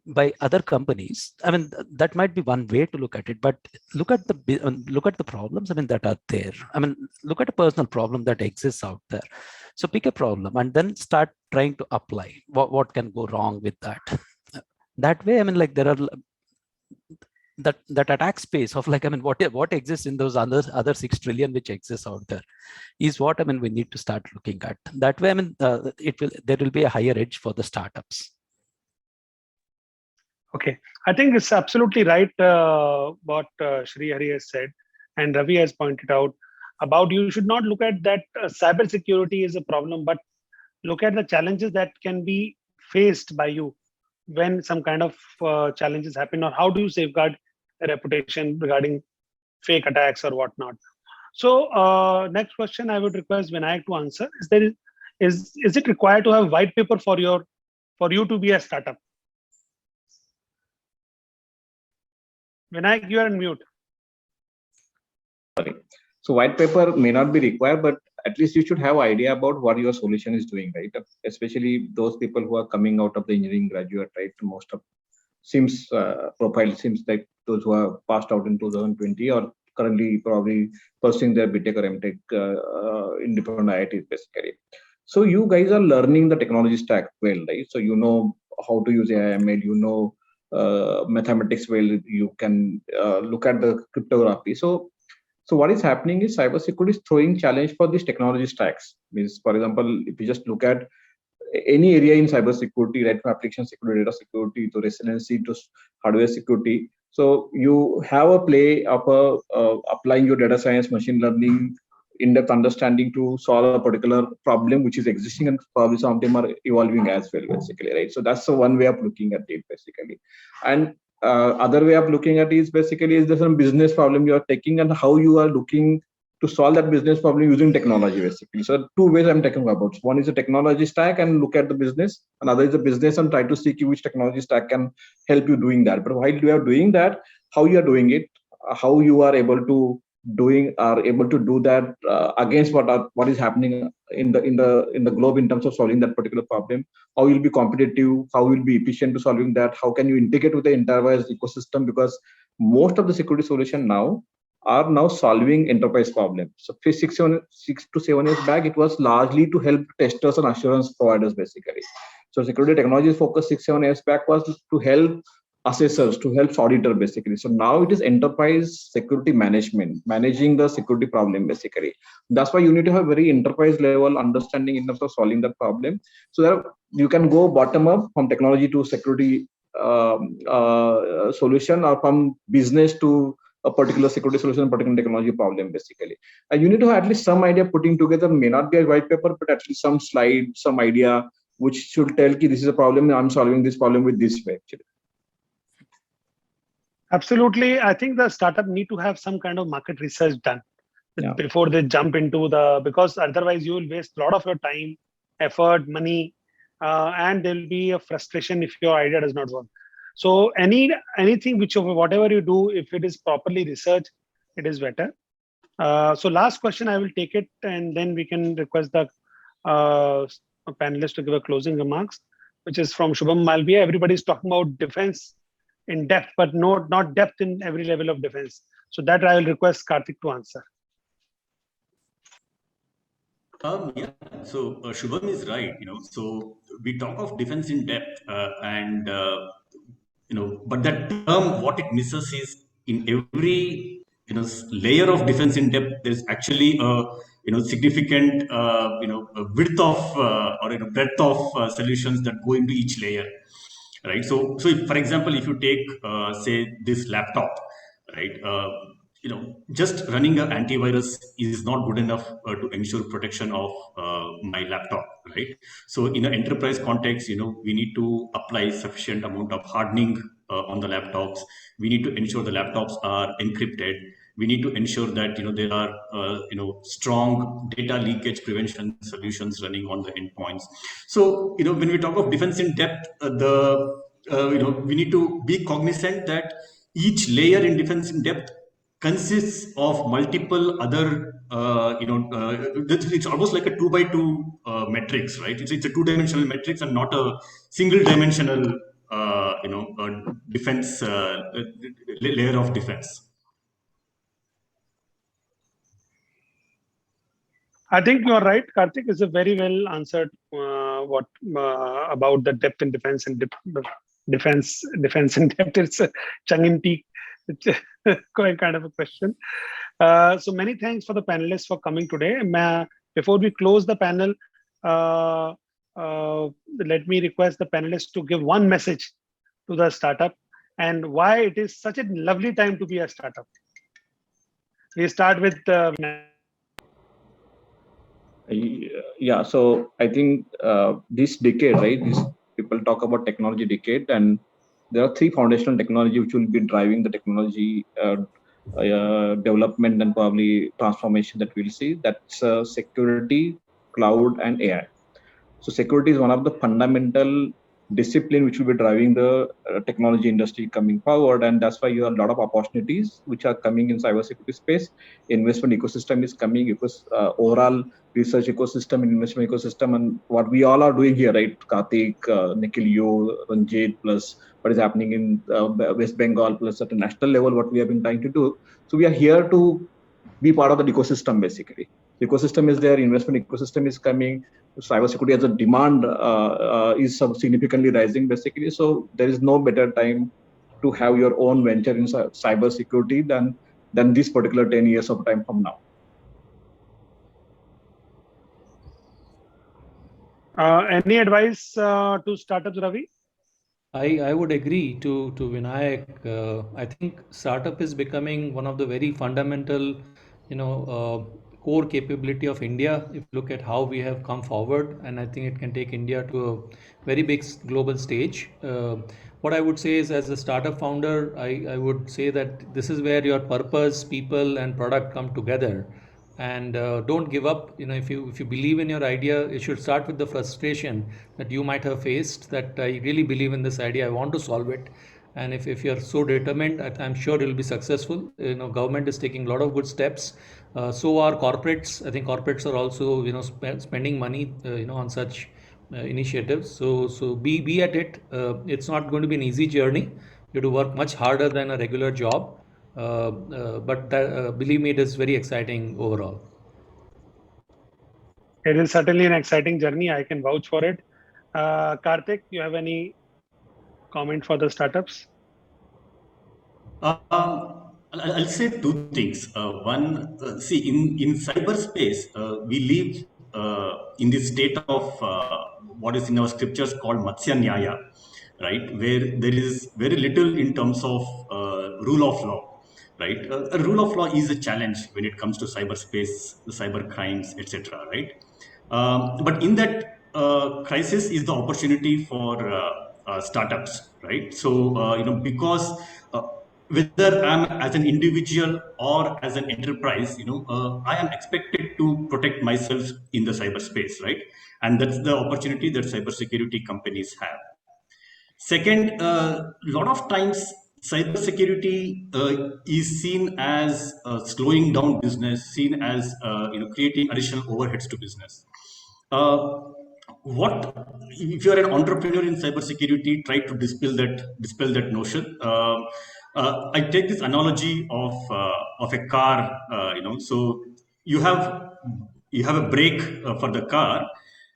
by other companies, I mean, that might be one way to look at it. But look at the problems, I mean, that are there. I mean, look at a personal problem that exists out there. So pick a problem and then start trying to apply what can go wrong with that. That way, I mean, like, there are that attack space of like, I mean, what exists in those other 6 trillion which exists out there is what, I mean, we need to start looking at. That way, I mean, there will be a higher edge for the startups. Okay, I think it's absolutely right what Shri Hari has said and Ravi has pointed out about you should not look at that cybersecurity is a problem, but look at the challenges that can be faced by you when some kind of challenges happen, or how do you safeguard a reputation regarding fake attacks or whatnot. So next question I would request Vinayak to answer is it required to have white paper for you to be a startup? Vinayak, you are on mute. Sorry. So white paper may not be required, but at least you should have idea about what your solution is doing, right? Especially those people who are coming out of the engineering graduate, right? Most of profile seems like those who are passed out in 2020 or currently probably pursuing their BTech or MTech in different IITs basically. So you guys are learning the technology stack well, right? So you know how to use AIML, you know mathematics well, you can look at the cryptography. So what is happening is cybersecurity is throwing challenge for these technology stacks. Means, for example, if you just look at any area in cybersecurity, right, from application security, data security, to resiliency, to hardware security. So you have a play of applying your data science, machine learning, in-depth understanding to solve a particular problem which is existing, and probably some of them are evolving as well, basically, right? So that's the one way of looking at it, basically. And other way of looking at it is basically is there some business problem you are taking and how you are looking to solve that business problem using technology, basically. So two ways I'm talking about. One is a technology stack and look at the business. Another is the business and try to see which technology stack can help you doing that. But while you are doing that, how you are doing it, how you are able to do that against what is happening in the globe in terms of solving that particular problem. How you'll be competitive, how you'll be efficient to solving that, how can you integrate with the enterprise ecosystem, because most of the security solution now are now solving enterprise problems. So 6 to 7 years back, it was largely to help testers and assurance providers, basically. So security technologies focus 6-7 years back was to help assessors, to help auditor, basically. So now it is enterprise security management, managing the security problem, basically. That's why you need to have very enterprise level understanding in terms of solving that problem. So that you can go bottom up from technology to security solution, or from business to a particular security solution, particular technology problem, basically. And you need to have at least some idea putting together, may not be a white paper, but at least some slide, some idea, which should tell you this is a problem, I'm solving this problem with this way, actually. Absolutely. I think the startup need to have some kind of market research done before they jump into because otherwise you will waste a lot of your time, effort, money, and there will be a frustration if your idea does not work. So anything whatever you do, if it is properly researched, it is better. So last question, I will take it, and then we can request the panelists to give a closing remarks, which is from Shubham Malviya. Everybody is talking about defense in depth, but not depth in every level of defense. So that I will request Karthik to answer. Yeah. So Shubham is right. So we talk of defense in depth, but that term, what it misses is in every layer of defense in depth, there's actually a significant a width of or breadth of solutions that go into each layer. Right. So if, for example, if you take say this laptop, right, just running an antivirus is not good enough to ensure protection of my laptop, right? So in an enterprise context, we need to apply sufficient amount of hardening on the laptops. We need to ensure the laptops are encrypted. We need to ensure that there are strong data leakage prevention solutions running on the endpoints. So when we talk of defense in depth, we need to be cognizant that each layer in defense in depth consists of multiple other it's almost like a 2x2 matrix, right? It's a 2-dimensional matrix and not a single dimensional defense layer of defense. I think you are right, Karthik. Is a very well answered about the depth in defense and defense in depth. It's a tongue-in-cheek It's quite kind of a question. So many thanks for the panelists for coming today. Before we close the panel, uh, let me request the panelists to give one message to the startup and why it is such a lovely time to be a startup. We start with Yeah, so I think this decade, right? This people talk about technology decade, and there are three foundational technology which will be driving the technology development and probably transformation that we'll see. That's security, cloud, and AI. So security is one of the fundamental discipline which will be driving the technology industry coming forward, and that's why you have a lot of opportunities which are coming in cybersecurity space. Investment ecosystem is coming because overall research ecosystem and investment ecosystem, and what we all are doing here, right? Karthik, Nikhil, you, Ranjit, plus what is happening in West Bengal, plus at a national level, what we have been trying to do. So we are here to be part of the ecosystem basically. The ecosystem is there, investment ecosystem is coming, cybersecurity as a demand is significantly rising basically. So there is no better time to have your own venture in cybersecurity than this particular 10 years of time from now. any advice to startups, Ravi? I would agree to Vinayak. I think startup is becoming one of the very fundamental, core capability of India. If you look at how we have come forward, and I think it can take India to a very big global stage. What I would say is, as a startup founder, I would say that this is where your purpose, people, and product come together. And don't give up. If you believe in your idea, you should start with the frustration that you might have faced, that I really believe in this idea, I want to solve it. And if you're so determined, I'm sure you'll be successful. Government is taking a lot of good steps. So are corporates. I think corporates are also spending money on such initiatives. So be at it. It's not going to be an easy journey. You have to work much harder than a regular job. But believe me, it is very exciting overall. It is certainly an exciting journey. I can vouch for it. Karthik, you have any comment for the startups? I'll say two things. One, see, in cyberspace, we live in this state of what is in our scriptures called Matsya Nyaya, right? Where there is very little in terms of rule of law, right? A rule of law is a challenge when it comes to cyberspace, the cyber crimes, etc., right? But in that crisis is the opportunity for startups, right? So, because whether I'm as an individual or as an enterprise, I am expected to protect myself in the cyberspace, right? And that's the opportunity that cybersecurity companies have. Second, a lot of times cybersecurity is seen as slowing down business, seen as creating additional overheads to business. What if you are an entrepreneur in cybersecurity? Try to dispel that notion. I take this analogy of a car. So you have a brake for the car,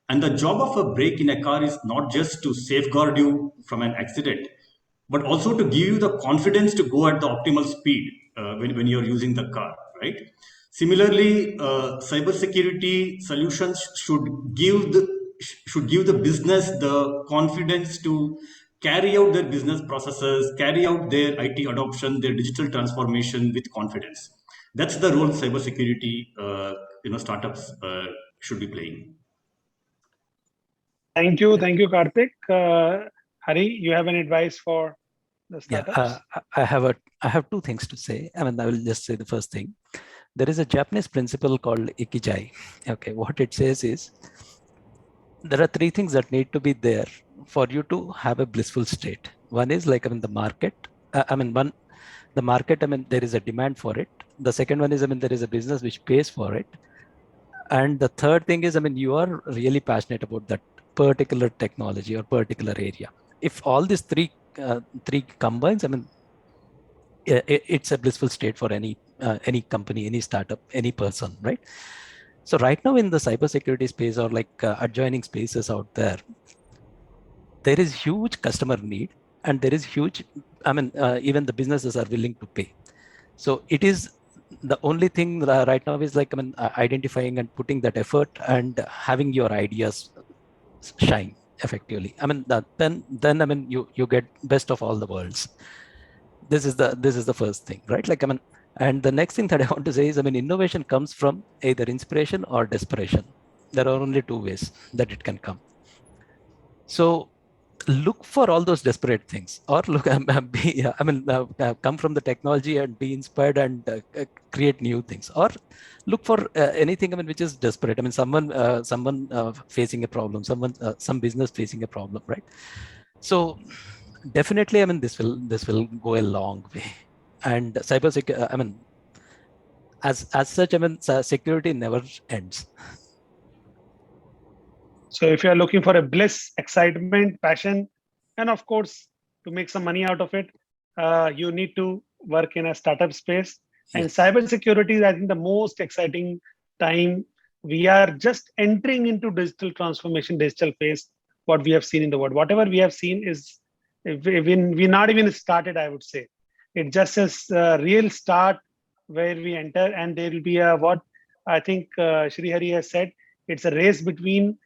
and the job of a brake in a car is not just to safeguard you from an accident, but also to give you the confidence to go at the optimal speed when you're using the car, right? Similarly, cybersecurity solutions should give the business the confidence to carry out their business processes, carry out their IT adoption, their digital transformation with confidence. That's the role cybersecurity startups should be playing. Thank you, Karthik. Hari, you have any advice for the startups? Yeah, I have two things to say. I will just say the first thing. There is a Japanese principle called ikigai. Okay, what it says is there are three things that need to be there for you to have a blissful state. One is the market. The market. There is a demand for it. The second one is there is a business which pays for it. And the third thing is you are really passionate about that particular technology or particular area. If all these three combines, it's a blissful state for any company, any startup, any person, right? So right now in the cybersecurity space or adjoining spaces out there, there is huge customer need and there is huge even the businesses are willing to pay. So it is the only thing right now is like, identifying and putting that effort and having your ideas shine effectively. Then you get best of all the worlds. This is the first thing, right? Like, and the next thing that I want to say is, innovation comes from either inspiration or desperation. There are only two ways that it can come. So look for all those desperate things, or look, come from the technology and be inspired and create new things, or look for anything, which is desperate. Someone facing a problem, some business facing a problem, right? So definitely, this will go a long way. And cybersecurity, as such, security never ends. So if you are looking for a bliss, excitement, passion, and of course, to make some money out of it, you need to work in a startup space. And Yes. cybersecurity is, I think, the most exciting time. We are just entering into digital transformation, digital phase, what we have seen in the world. Whatever we have seen is, we not even started, I would say. It just is a real start where we enter, and there will be a, what I think Shri Hari has said, it's a race between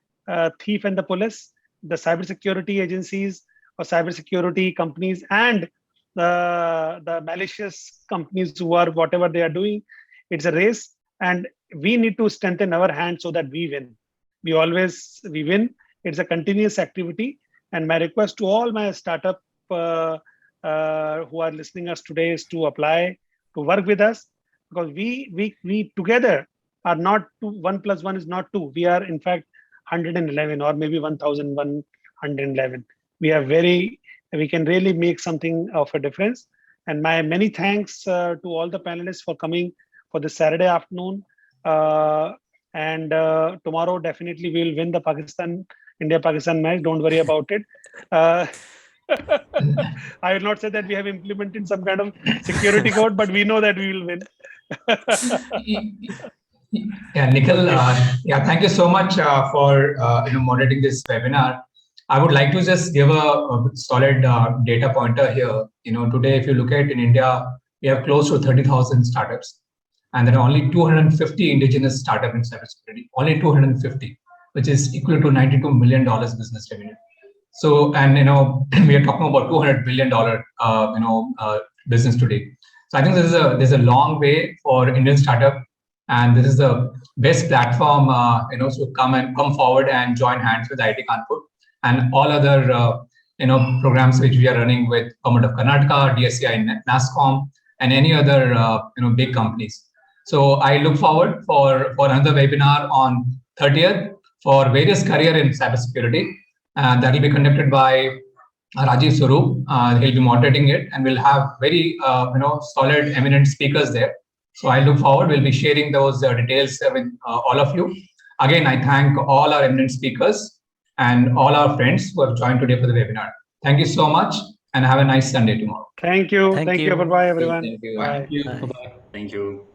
thief and the police, the cybersecurity agencies or cybersecurity companies, and the malicious companies who are whatever they are doing. It's a race, and we need to strengthen our hand so that we win. We win. It's a continuous activity. And my request to all my startup who are listening us today is to apply, to work with us, because we together are not two. 1 + 1 is not 2. We are in fact 111 or maybe 1111. We can really make something of a difference. And my many thanks to all the panelists for coming for this Saturday afternoon. And tomorrow definitely we'll win the India-Pakistan match. Don't worry about it. I will not say that we have implemented some kind of security code, but we know that we will win. Yeah, Nikhil, thank you so much for moderating this webinar. I would like to just give a solid data pointer here. Today, if you look at in India, we have close to 30,000 startups, and there are only 250 indigenous startups in cybersecurity. Only 250, which is equal to $92 million business revenue. So, and we are talking about $200 billion business today. So I think there's a long way for Indian startup, and this is the best platform to come forward and join hands with IIT Kanpur and all other programs which we are running with Government of Karnataka, DSCI, NASSCOM, and any other big companies. So I look forward for another webinar on 30th for various career in cybersecurity. That will be conducted by Rajiv Swaroop. He'll be moderating it, and we'll have very solid, eminent speakers there. So I look forward. We'll be sharing those details with all of you. Again, I thank all our eminent speakers and all our friends who have joined today for the webinar. Thank you so much, and have a nice Sunday tomorrow. Thank you. Thank you. Bye-bye, everyone. Thank you. Bye. Thank you. Bye-bye. Thank you.